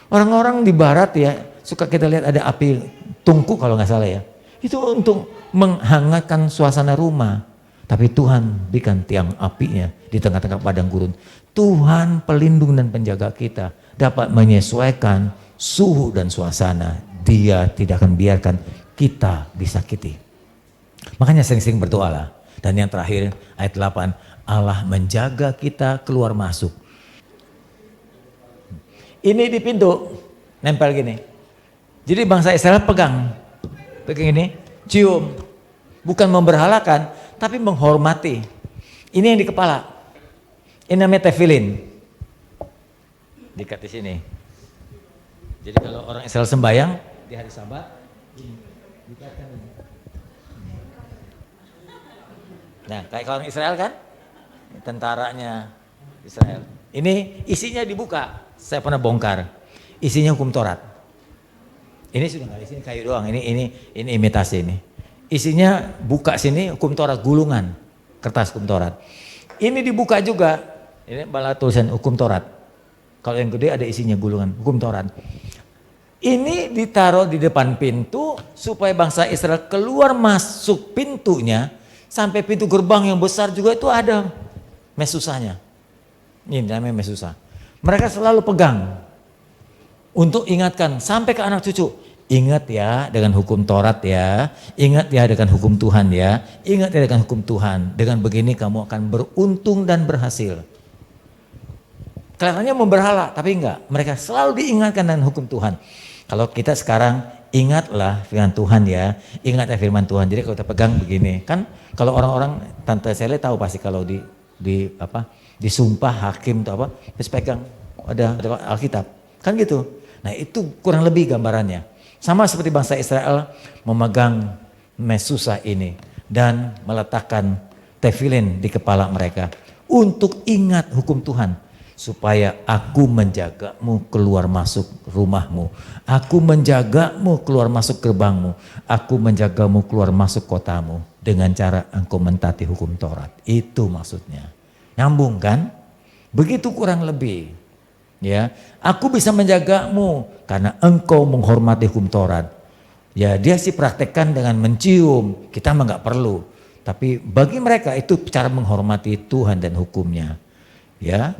Orang-orang di barat ya, suka kita lihat ada api tungku kalau nggak salah ya. Itu untuk menghangatkan suasana rumah. Tapi Tuhan berikan tiang apinya di tengah-tengah padang gurun. Tuhan pelindung dan penjaga kita. Dapat menyesuaikan suhu dan suasana. Dia tidak akan biarkan kita disakiti. Makanya sering-sering berdoalah. Dan yang terakhir ayat 8, Allah menjaga kita keluar masuk. Ini di pintu, nempel gini. Jadi bangsa Israel pegang ini, cium. Bukan memberhalakan, tapi menghormati. Ini yang di kepala. Ini namanya tefilin. Diikat di sini. Jadi kalau orang Israel sembahyang di hari Sabat, dikatkan ini. Nah, kayak orang Israel kan, tentaranya Israel. Ini isinya dibuka, saya pernah bongkar. Isinya hukum Taurat. Ini sudah nggak isinya kayu doang. Ini imitasi ini. Isinya buka sini hukum Taurat gulungan, kertas hukum Taurat. Ini dibuka juga. Ini malah tulisan hukum Taurat. Kalau yang gede ada isinya gulungan hukum Taurat. Ini ditaruh di depan pintu supaya bangsa Israel keluar masuk pintunya. Sampai pintu gerbang yang besar juga itu ada mesusahnya. Ini namanya mesusah. Mereka selalu pegang untuk ingatkan sampai ke anak cucu. Ingat ya dengan hukum Taurat ya. Ingat ya dengan hukum Tuhan ya. Ingat ya dengan hukum Tuhan. Dengan begini kamu akan beruntung dan berhasil. Kelihatannya memberhala tapi enggak. Mereka selalu diingatkan dengan hukum Tuhan. Kalau kita sekarang ingatlah firman Tuhan ya. Ingat ya firman Tuhan. Jadi kalau kita pegang begini kan. Kalau orang-orang, Tante Sele tahu pasti kalau disumpah hakim atau apa, terus pegang ada Alkitab, kan gitu. Nah itu kurang lebih gambarannya. Sama seperti bangsa Israel memegang mesusah ini dan meletakkan tefilin di kepala mereka untuk ingat hukum Tuhan. Supaya aku menjagamu keluar masuk rumahmu. Aku menjagamu keluar masuk gerbangmu. Aku menjagamu keluar masuk kotamu. Dengan cara engkau mentaati hukum Taurat. Itu maksudnya. Nyambung kan? Begitu kurang lebih. Ya, aku bisa menjagamu karena engkau menghormati hukum Taurat. Ya, dia sih praktekkan dengan mencium. Kita mah gak perlu. Tapi bagi mereka itu cara menghormati Tuhan dan hukumnya. Ya.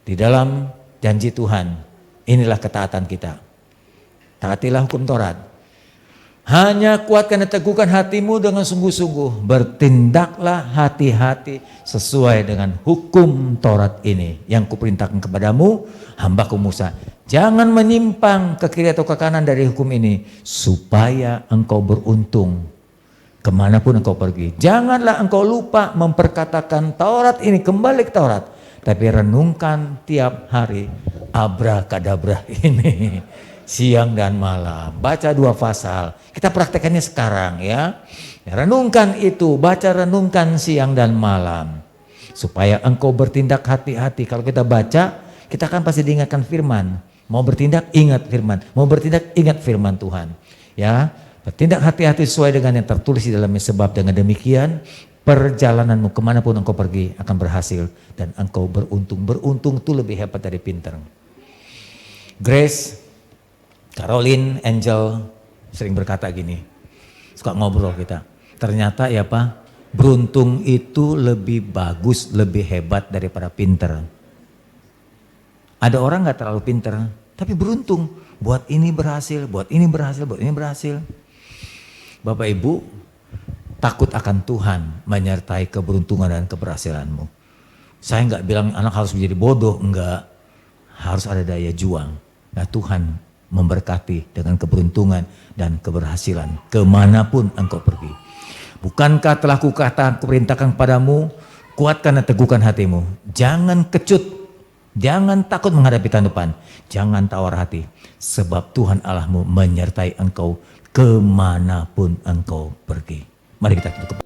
Di dalam janji Tuhan, inilah ketaatan kita. Taatilah hukum Taurat. Hanya kuatkan dan teguhkan hatimu dengan sungguh-sungguh. Bertindaklah hati-hati sesuai dengan hukum Taurat ini. Yang kuperintahkan kepadamu, hambaku Musa. Jangan menyimpang ke kiri atau ke kanan dari hukum ini. Supaya engkau beruntung kemanapun engkau pergi. Janganlah engkau lupa memperkatakan Taurat ini, kembali ke Taurat. Tapi renungkan tiap hari abrakadabra ini siang dan malam. Baca 2 pasal. Kita praktekannya sekarang ya. Renungkan itu, baca renungkan siang dan malam. Supaya engkau bertindak hati-hati. Kalau kita baca, kita kan pasti diingatkan firman. Mau bertindak ingat firman. Mau bertindak ingat firman Tuhan. Ya, bertindak hati-hati sesuai dengan yang tertulis di dalamnya. Sebab dengan demikian perjalananmu kemanapun engkau pergi akan berhasil dan engkau beruntung. Beruntung itu lebih hebat dari pinter. Grace, Caroline, Angel sering berkata gini, suka ngobrol kita. Ternyata ya Pak, beruntung itu lebih bagus, lebih hebat daripada pinter. Ada orang gak terlalu pinter, tapi beruntung. Buat ini berhasil, buat ini berhasil, buat ini berhasil. Bapak Ibu, takut akan Tuhan menyertai keberuntungan dan keberhasilanmu. Saya nggak bilang anak harus menjadi bodoh, enggak. Harus ada daya juang. Nah Tuhan memberkati dengan keberuntungan dan keberhasilan kemanapun engkau pergi. Bukankah telah kuperintahkan kepadamu, kuatkan dan teguhkan hatimu. Jangan kecut, jangan takut menghadapi tahun depan. Jangan tawar hati, sebab Tuhan Allahmu menyertai engkau kemanapun engkau pergi. Mari kita tutup.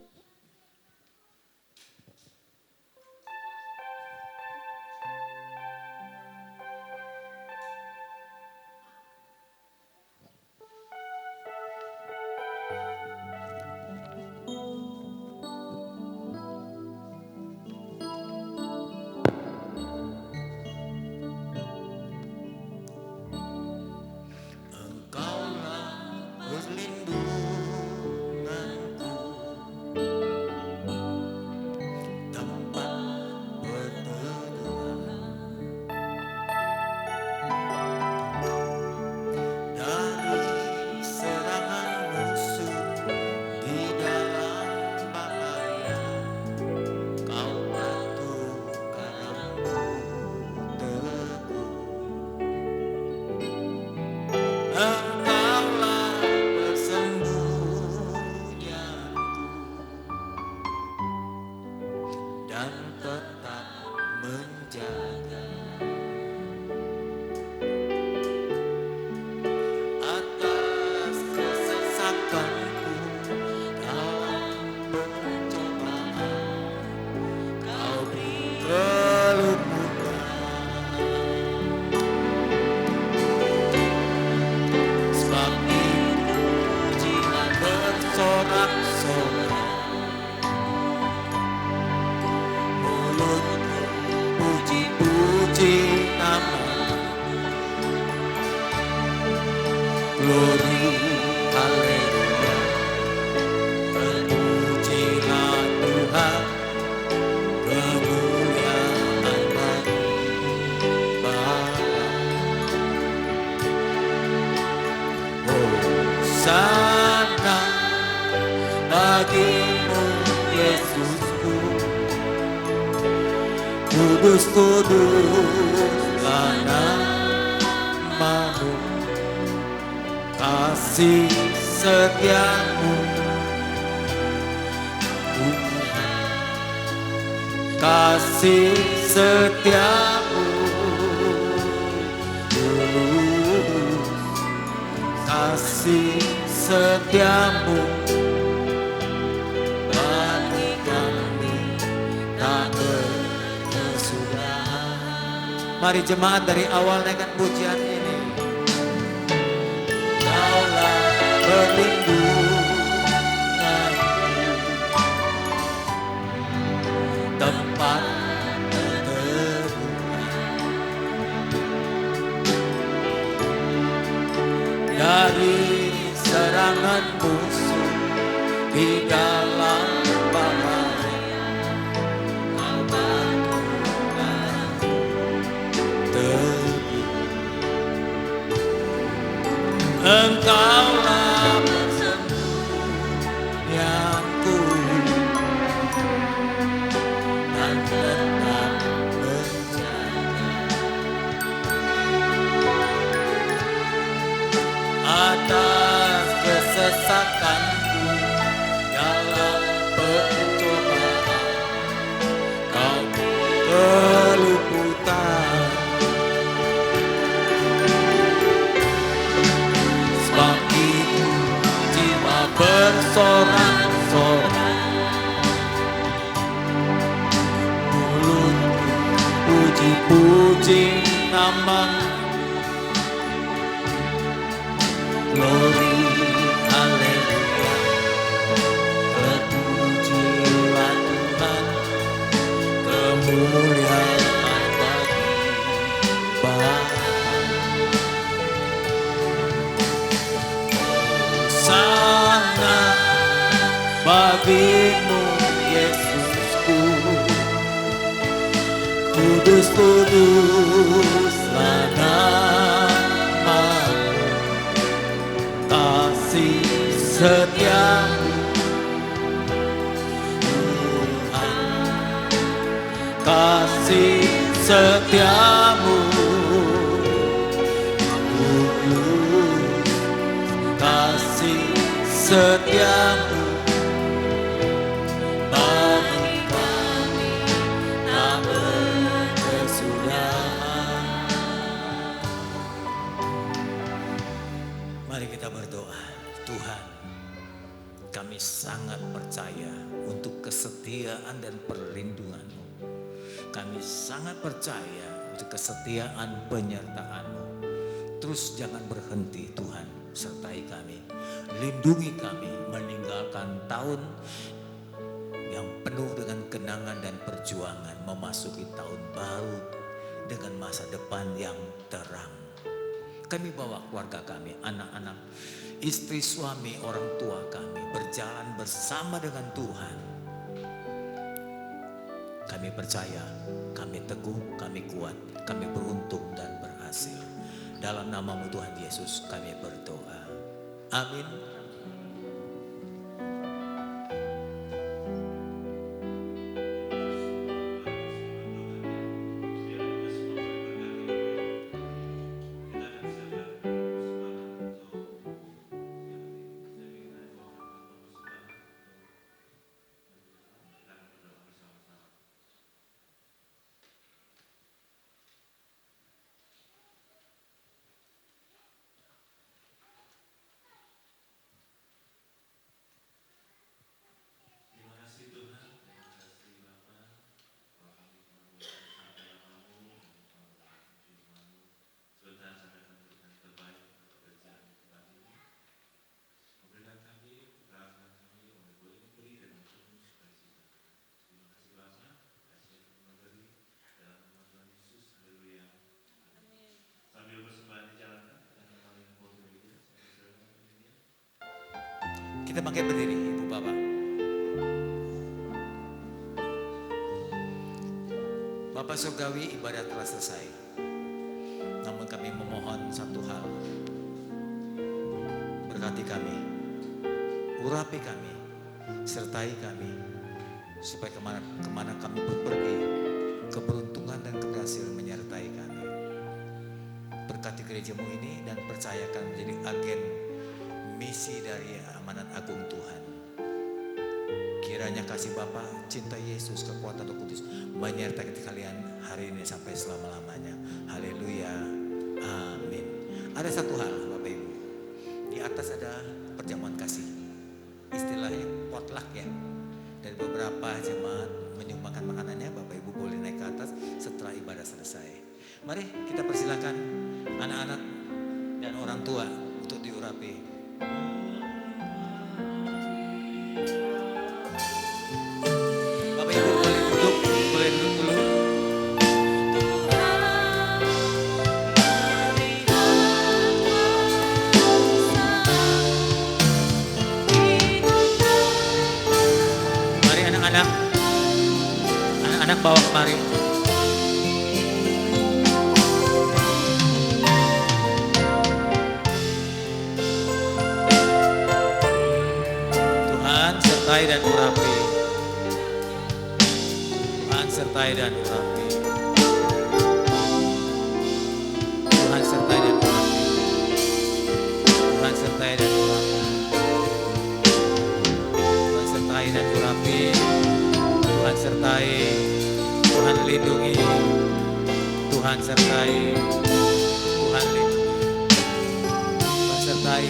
Glory, haleluya. Terpujilah Tuhan, kemuliaan bagi Bapa. Hosana bagimu Yesusku, kudus kuduslah namamu, kasih setiamu Tuhan, kasih setiamu tulus, kasih setiamu bagi kami tak berkesudahan. Mari jemaat dari awal naikkan pujian ini. Kaulah perlindunganku, tempat perlindungan dari serangan musuh di dalam bahaya. Engkaulah persembunyianku dan tetap menjaga atas kesesakanku dalam pencobaan. Kau keluputan, sebab itu jiwa bersorak-sorak, mulutku puji-puji namamu. Glory, haleluya, terpujilah Tuhan, kemuliaan bagi Bapa. Hosana bagimu Yesusku, kudus kuduslah namamu, kasih setiamu Tuhan, kasih setiamu tulus, kasih setiamu bagi kami tak berkesudahan. Mari kita berdoa. Tuhan, kami sangat percaya untuk kesetiaan dan perlindungan-Mu. Kami sangat percaya untuk kesetiaan penyertaan-Mu. Terus jangan berhenti Tuhan, sertai kami. Lindungi kami meninggalkan tahun yang penuh dengan kenangan dan perjuangan, memasuki tahun baru dengan masa depan yang terang. Kami bawa keluarga kami, anak-anak, istri, suami, orang tua kami berjalan bersama dengan Tuhan. Kami percaya, kami teguh, kami kuat, kami beruntung dan berhasil. Dalam nama-Mu Tuhan Yesus kami berdoa. Amin. Kita bangkit berdiri, Ibu Bapak. Bapak Surgawi, ibadah telah selesai. Namun kami memohon satu hal. Berkati kami, urapi kami, sertai kami, supaya kemana kami pergi, keberuntungan dan keberhasilan menyertai kami. Berkati gerejamu ini dan percayakan menjadi agen misi dari amanat agung Tuhan. Kiranya kasih Bapa, cinta Yesus, kekuatan Roh Kudus menyertai kalian hari ini sampai selama-lamanya. Haleluya. Amin. Ada satu hal Bapak Ibu. Di atas ada perjamuan kasih. Istilahnya potluck ya. Dari beberapa jemaat menyumbangkan makanannya, Bapak Ibu boleh naik ke atas setelah ibadah selesai. Mari kita persilakan anak-anak dan orang tua untuk diurapi. Bapak Ibu boleh duduk dulu. Mari anak-anak bawa kemari. Tuhan sertai dan urapi. Tuhan sertai dan urapi. Tuhan sertai dan urapi. Tuhan sertai dan urapi. Tuhan sertai dan urapi. Tuhan sertai. Tuhan lindungi. Tuhan sertai. Tuhan lindungi. Tuhan sertai.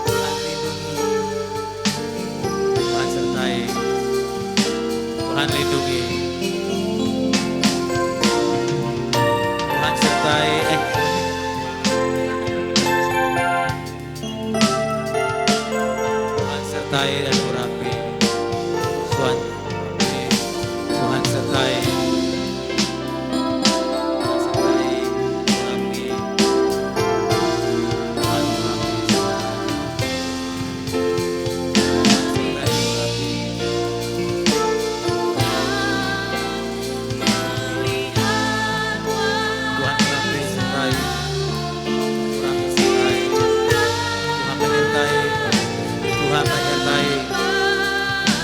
Tuhan lindungi. Tuhan sertai. Tuhan lindungi. Tuhan sertai. Tuhan sertai dan urapi. Tuhan sertai. Tuhan sertai. Urapi. Tuhan urapi. Sertai urapi. Tuhan urapi sertai. Urapi sertai. Tuhan menyertai. Tuhan menyertai.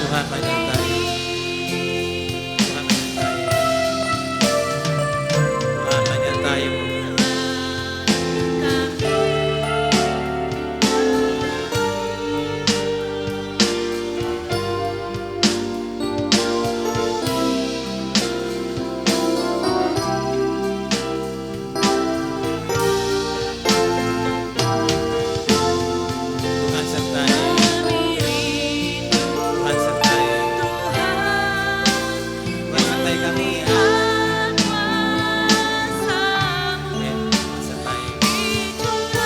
Tuhan menyertai. Tuhan menyertai. Tuhan menyertai-mu. Tuhan sertai. Tuhan sertai. Tuhan sertai kami ya. Ya, Tuhan sertai. Tuhan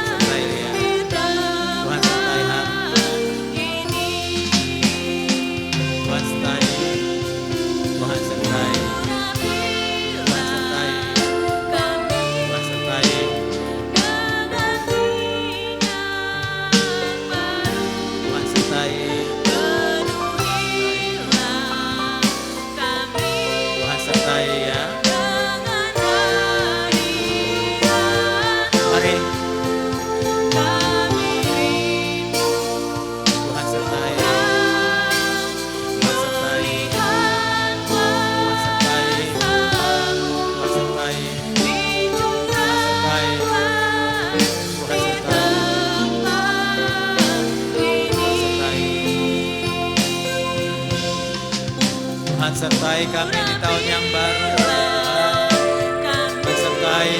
sertai ya. Tuhan sertai Ham. Tuhan sertai. Tuhan sertai. Tuhan sertai. Tuhan sertai. Tuhan sertai. Tuhan sertai ya. Mari. Tuhan sertai. Tuhan sertai. Tuhan sertai. Tuhan sertai. Tuhan sertai. Tuhan sertai kami di tahun yang baru. Tuhan sertai.